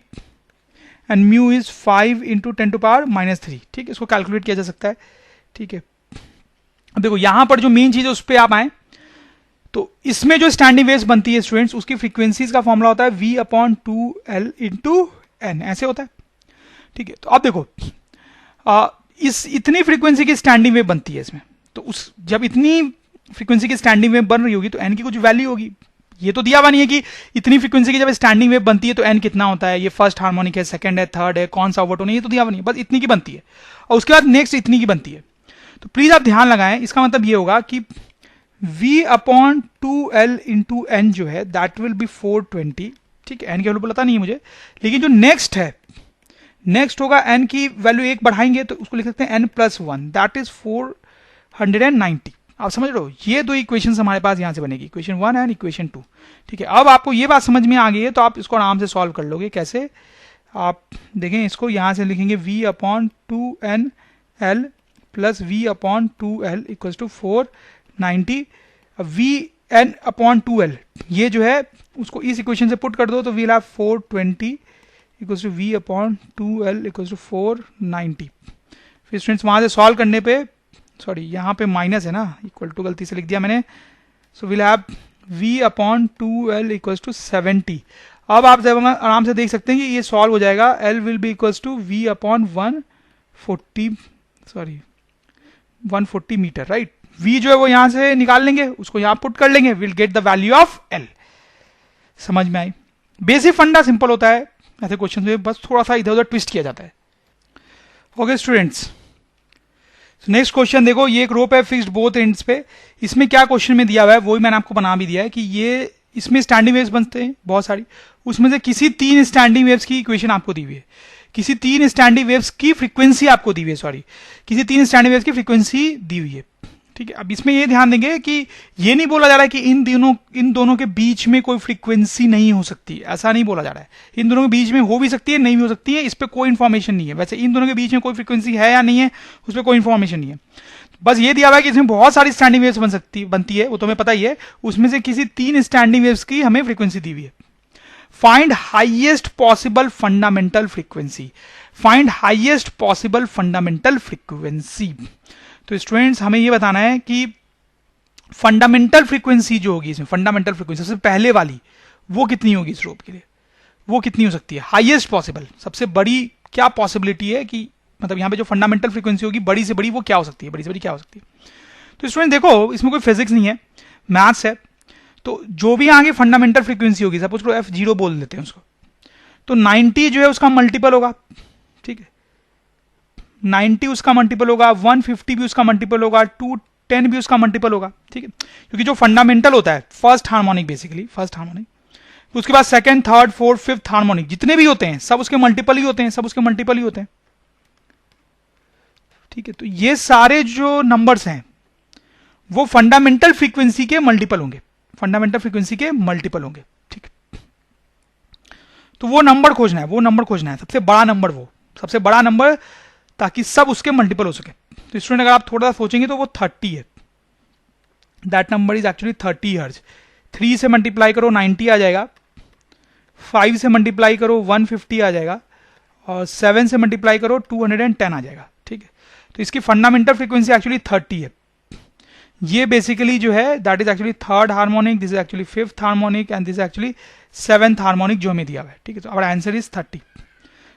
and mu is 5 × 10⁻³ ठीक है। इसको कैलकुलेट किया जा सकता है, ठीक है। अब देखो यहां पर जो मेन चीज है उस पर आप आए, तो इसमें जो स्टैंडिंग वेव्स बनती है स्टूडेंट्स, उसकी फ्रीक्वेंसीज का फॉर्मूला होता है V/2L × n, ऐसे होता है, ठीक है। तो अब देखो इस इतनी फ्रीक्वेंसी की स्टैंडिंग वेव बनती है इसमें, तो उस जब इतनी फ्रीक्वेंसी की स्टैंडिंग वेव बन रही होगी तो n की कुछ वैल्यू होगी। ये तो दिया हुआ नहीं है कि इतनी फ्रीक्वेंसी की जब स्टैंडिंग वेव बनती है तो n कितना होता है, ये फर्स्ट हार्मोनिक है, सेकंड है, थर्ड है, कौन सा ओवरटोन है, ये तो दिया हुआ नहीं है, बस इतनी की बनती है और उसके बाद नेक्स्ट इतनी की बनती है। तो प्लीज आप ध्यान लगाएं, इसका मतलब ये होगा कि v upon 2l into N जो है दैट विल बी 420, ठीक है, एन की वैल्यू पता नहीं है मुझे, लेकिन जो नेक्स्ट है, नेक्स्ट होगा एन की वैल्यू एक बढ़ाएंगे तो उसको लिख सकते हैं एन प्लस 1 दैट इज 490। आप समझ रहे हो, ये दो इक्वेशन हमारे पास यहां से बनेगी, इक्वेशन 1 एंड इक्वेशन 2, ठीक है। अब आपको ये बात समझ में आ गई है तो आप इसको आराम से सॉल्व कर लोगे। कैसे, आप देखें, इसको यहां से लिखेंगे v upon 2nl plus v upon 2l equal to 490। v n upon 2l ये जो है उसको इस इक्वेशन से पुट कर दो तो we'll have 420 equal to v upon 2l equal to 490। फिर स्टूडेंट्स वहां से सॉल्व करने पे, सॉरी यहाँ पे माइनस है ना, इक्वल टू गलती से लिख दिया मैंने, so we'll have v upon 2l equal to 70। अब आप जब आराम से देख सकते हैं कि ये सॉल्व हो जाएगा, l will be equal to v upon 140 metre, right. v जो है वो यहां से निकाल लेंगे, उसको यहां पुट कर लेंगे, will get the value of l। समझ में आई, बेसिक फंडा सिंपल होता है ऐसे क्वेश्चन में, बस थोड़ा सा इधर उधर ट्विस्ट किया जाता है। ओके स्टूडेंट्स, नेक्स्ट क्वेश्चन देखो, ये एक रोप है फिक्स्ड बोथ एंड्स पे। इसमें क्या क्वेश्चन में दिया हुआ है वो ही मैंने आपको बना भी दिया है कि ये इसमें स्टैंडिंग वेव्स बनते हैं बहुत सारी, उसमें से किसी 3 स्टैंडिंग वेव्स की इक्वेशन आपको दी हुई है, किसी 3 स्टैंडिंग वेव्स की फ्रीक्वेंसी आपको दी हुई है, सॉरी किसी 3 स्टैंडिंग वेव्स की फ्रीक्वेंसी दी हुई है, ठीक है। अब इसमें ये ध्यान देंगे कि ये नहीं बोला जा रहा है कि इन दोनों के बीच में कोई फ्रीक्वेंसी नहीं हो सकती, ऐसा नहीं बोला जा रहा है। इन दोनों के बीच में हो भी सकती है, नहीं भी हो सकती है, इस पर कोई इन्फॉर्मेशन नहीं है। वैसे इन दोनों के बीच में कोई फ्रीक्वेंसी है या नहीं है उस पर कोई इन्फॉर्मेशन नहीं है, बस ये दिया हुआ है कि इसमें बहुत सारी स्टैंडिंग वेव्स बनती है, वो तुम्हें पता ही है। उसमें से किसी 3 स्टैंडिंग वेव्स की हमें फ्रीक्वेंसी दी हुई है। Find highest possible fundamental frequency, find highest possible fundamental frequency. तो स्टूडेंट्स हमें ये बताना है कि फंडामेंटल फ्रीक्वेंसी जो होगी इसमें, फंडामेंटल फ्रीक्वेंसी सबसे पहले वाली, वो कितनी होगी इस रोप के लिए, वो कितनी हो सकती है, हाईएस्ट पॉसिबल, सबसे बड़ी क्या पॉसिबिलिटी है कि मतलब यहाँ पे जो फंडामेंटल फ्रीक्वेंसी होगी बड़ी से बड़ी वो क्या हो सकती है, बड़ी से बड़ी क्या हो सकती है। तो स्टूडेंट देखो, इसमें कोई फिजिक्स नहीं है, मैथ्स है। तो जो भी आगे फंडामेंटल फ्रीक्वेंसी होगी, सपोज को f0 बोल देते हैं उसको, तो 90 जो है उसका मल्टीपल होगा, ठीक है, 90 उसका मल्टीपल होगा, 150 भी उसका मल्टीपल होगा, 210 भी उसका मल्टीपल होगा, ठीक है। क्योंकि जो फंडामेंटल होता है first harmonic, basically first harmonic, उसके बाद second, third, fourth, fifth harmonic जितने भी होते हैं सब उसके मल्टीपल ही होते हैं, सब उसके मल्टीपल ही होते हैं, ठीक है। तो ये सारे जो नंबर्स हैं वो फंडामेंटल फ्रीक्वेंसी के मल्टीपल होंगे, फंडामेंटल फ्रीक्वेंसी के मल्टीपल होंगे, ठीक है। तो वो नंबर खोजना है, वो नंबर खोजना है, सबसे बड़ा नंबर, वो सबसे बड़ा नंबर, ताकि सब उसके मल्टीपल हो सके। तो स्टूडेंट अगर आप थोड़ा सा सोचेंगे तो वो 30 है, that number is actually 30 hertz. 3 से मल्टीप्लाई करो 90 आ जाएगा, 5 से मल्टीप्लाई करो 150 आ जाएगा, और 7 से मल्टीप्लाई करो 210 आ जाएगा, ठीक है। तो इसकी फंडामेंटल फ्रीक्वेंसी एक्चुअली 30 है। ये बेसिकली जो है that is actually third harmonic, this is actually fifth harmonic and this actually 7th harmonic जो हमें दिया हुआ है, ठीक है। तो आवर आंसर इज 30,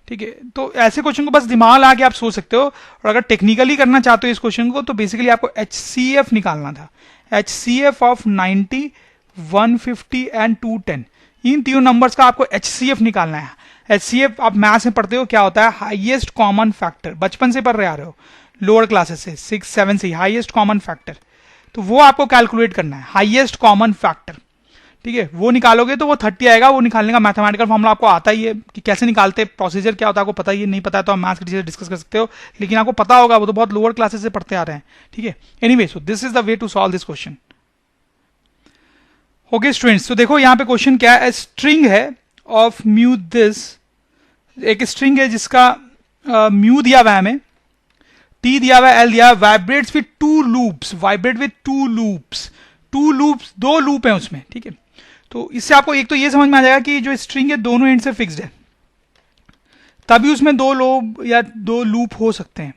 ठीक है। तो ऐसे क्वेश्चन को बस दिमाग लगा के आप सोच सकते हो, और अगर टेक्निकली करना चाहते हो इस क्वेश्चन को तो बेसिकली आपको HCF निकालना था, HCF ऑफ 90, 150 एंड 210, इन तीनों नंबर्स का आपको HCF निकालना है। HCF आप मैथ्स में पढ़ते हो क्या होता है, हाईएस्ट कॉमन फैक्टर, बचपन से पढ़ रहे आ रहे हो लोअर क्लासेस से 6, 7 से, हाईएस्ट कॉमन फैक्टर, तो वो आपको कैलकुलेट करना है, हाईएस्ट कॉमन फैक्टर, ठीक है। वो निकालोगे तो वो 30 आएगा। वो निकालने का मैथमेटिकल फॉर्मूला आपको आता ही है कि कैसे निकालते हैं, प्रोसीजर क्या होता है आपको पता ही है, नहीं पता है तो आप मैथ्स के टीचर से डिस्कस कर सकते हो, लेकिन आपको पता होगा, वो तो बहुत लोअर क्लासेस से पढ़ते आ रहे हैं, ठीक है। Anyway, so this is the way to solve this question. Okay students, तो देखो यहाँ पे क्वेश्चन क्या है, स्ट्रिंग है ऑफ म्यू दिस, एक स्ट्रिंग है जिसका म्यू दिया हुआ है हमें, टी दिया हुआ है, एल दिया हुआ है, vibrates with 2 loops, vibrate with 2 loops, 2 loops, 2 loop है उसमें, ठीक है। तो इससे आपको एक तो ये समझ में आ जाएगा कि जो स्ट्रिंग है दोनों एंड से फिक्स्ड है, तभी उसमें 2 लोब या 2 लूप हो सकते हैं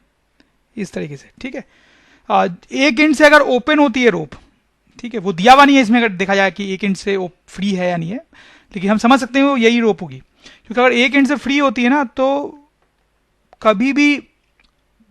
इस तरीके से, ठीक है। एक एंड से अगर ओपन होती है रोप, ठीक है, वो दिया हुआ नहीं है इसमें, अगर देखा जाए कि एक एंड से फ्री है या नहीं है, लेकिन हम समझ सकते हैं वो यही रोप होगी, क्योंकि अगर एक एंड से फ्री होती है ना तो कभी भी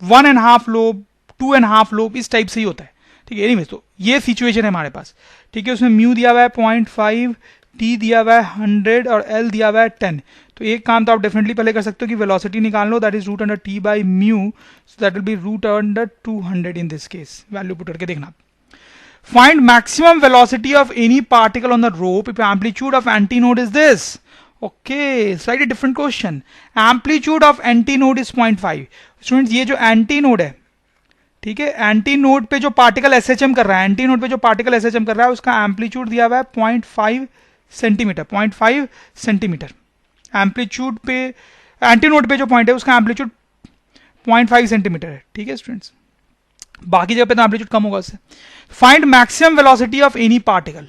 1.5 लोब, 2.5 लोब इस टाइप से ही होता है, ठीक है। एनीवे, तो ये सिचुएशन है हमारे पास, ठीक है। उसमें म्यू दिया हुआ है 0.5, टी दिया हुआ है 100 और एल दिया हुआ है 10। तो एक काम तो आप डेफिनेटली पहले कर सकते हो कि वेलोसिटी निकाल लो, that is root under T by mu, so that will be root under 200 in this case, value put करके देखना। Find maximum velocity of any particle on the rope if amplitude of antinode is this. Okay, slightly different question. Amplitude of antinode is 0.5. Students, ये जो antinode है, ठीक है, antinode पे जो particle SHM कर रहा है, एंटीनोड पे जो पार्टिकल एसएचएम कर रहा है, उसका एम्पलीट्यूड दिया हुआ है 0.5 सेंटीमीटर, 0.5 सेंटीमीटर। एम्पलीट्यूड पे एंटीनोड पे जो पॉइंट है उसका एम्पलीट्यूड 0.5 सेंटीमीटर है, ठीक है स्टूडेंट्स। बाकी जगह पे तो एम्पलीट्यूड कम होगा उससे। Find maximum velocity of any particle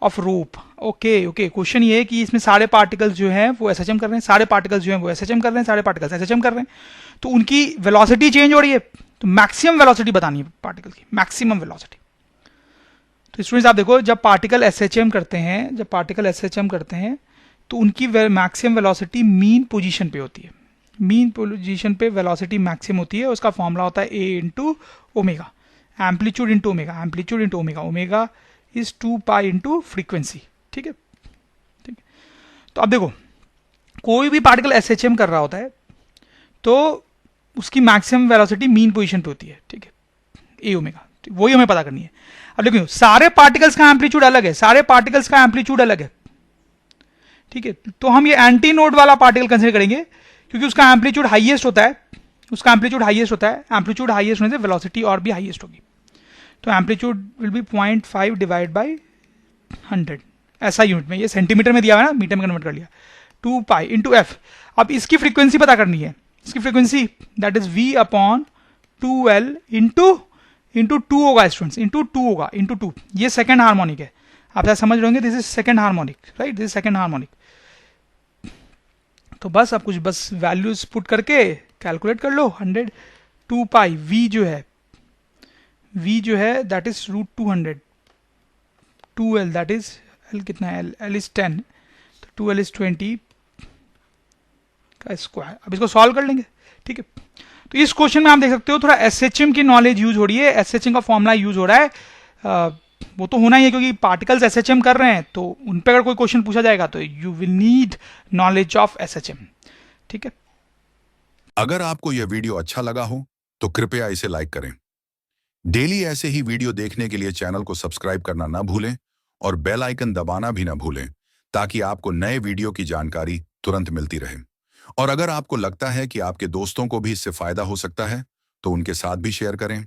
of rope. Okay okay, question ये है कि इसमें सारे पार्टिकल्स जो हैं वो एसएचएम कर रहे हैं, सारे पार्टिकल्स जो हैं वो एसएचएम कर रहे हैं, सारे पार्टिकल्स एसएचएम कर रहे हैं, तो उनकी वेलोसिटी चेंज हो रही है, तो मैक्सिमम वेलोसिटी बतानी है पार्टिकल की, मैक्सिमम वेलोसिटी। तो स्टूडेंट्स आप देखो, जब पार्टिकल एसएचएम करते हैं, जब पार्टिकल एसएचएम करते हैं तो उनकी मैक्सिमम वेलोसिटी मीन पोजीशन पे होती है, मीन पोजीशन पे वेलोसिटी मैक्सिमम होती है। उसका फॉर्मूला होता है a into omega, amplitude into omega, amplitude into omega, omega is 2 pi into frequency, ठीक है, ठीक है। तो अब देखो, कोई भी पार्टिकल एसएचएम कर रहा होता है तो उसकी मैक्सिमम वेलोसिटी मीन पोजीशन पे होती है, ठीक है, ए ओमेगा, वही हमें पता करनी है। अब देखो, सारे पार्टिकल्स का एम्पलीट्यूड अलग है, सारे पार्टिकल्स का एम्पलीट्यूड अलग है, ठीक है। तो हम ये एंटी नोड वाला पार्टिकल कंसीडर करेंगे क्योंकि उसका एम्पलीट्यूड हाईएस्ट होता है, उसका एम्पलीट्यूड हाईएस्ट होता है, एम्पलीट्यूड हाईएस्ट होने से वेलोसिटी और भी हाईएस्ट होगी। तो amplitude will be 0.5 divide by 100, ऐसा यूनिट में, ये सेंटीमीटर में दिया हुआ है ना, मीटर में कन्वर्ट कर लिया, 2 पाई इंटू एफ। अब इसकी फ्रीक्वेंसी पता करनी है, इसकी frequency that is v upon 2l into 2 होगा स्टूडेंट्स, इंटू 2 होगा, इंटू 2। ये सेकेंड हार्मोनिक है, आप ऐसा समझ रहे होंगे, this is second harmonic, right, this is second harmonic. तो बस आप कुछ बस वैल्यूज पुट करके कैलकुलेट कर लो, 100 2 पाई, v जो है that is √200, 2l that is l कितना है, l इज 10, तो 2l इज 20 का स्क्वायर। अब इसको सॉल्व कर लेंगे, ठीक है। तो इस क्वेश्चन में आप देख सकते हो थोड़ा एसएचएम की नॉलेज यूज हो रही है, एसएचएम का फॉर्मूला यूज हो रहा है, वो तो होना ही है क्योंकि पार्टिकल्स एसएचएम कर रहे हैं, तो उन पर अगर कोई क्वेश्चन पूछा जाएगा तो you will need knowledge of SHM, ठीक है। अगर आपको यह वीडियो अच्छा लगा हो तो कृपया इसे लाइक करें। डेली ऐसे ही वीडियो देखने के लिए चैनल को सब्सक्राइब करना ना भूलें और बेल आइकन दबाना भी ना भूलें ताकि आपको नए वीडियो की जानकारी तुरंत मिलती रहे। और अगर आपको लगता है कि आपके दोस्तों को भी इससे फायदा हो सकता है तो उनके साथ भी शेयर करें।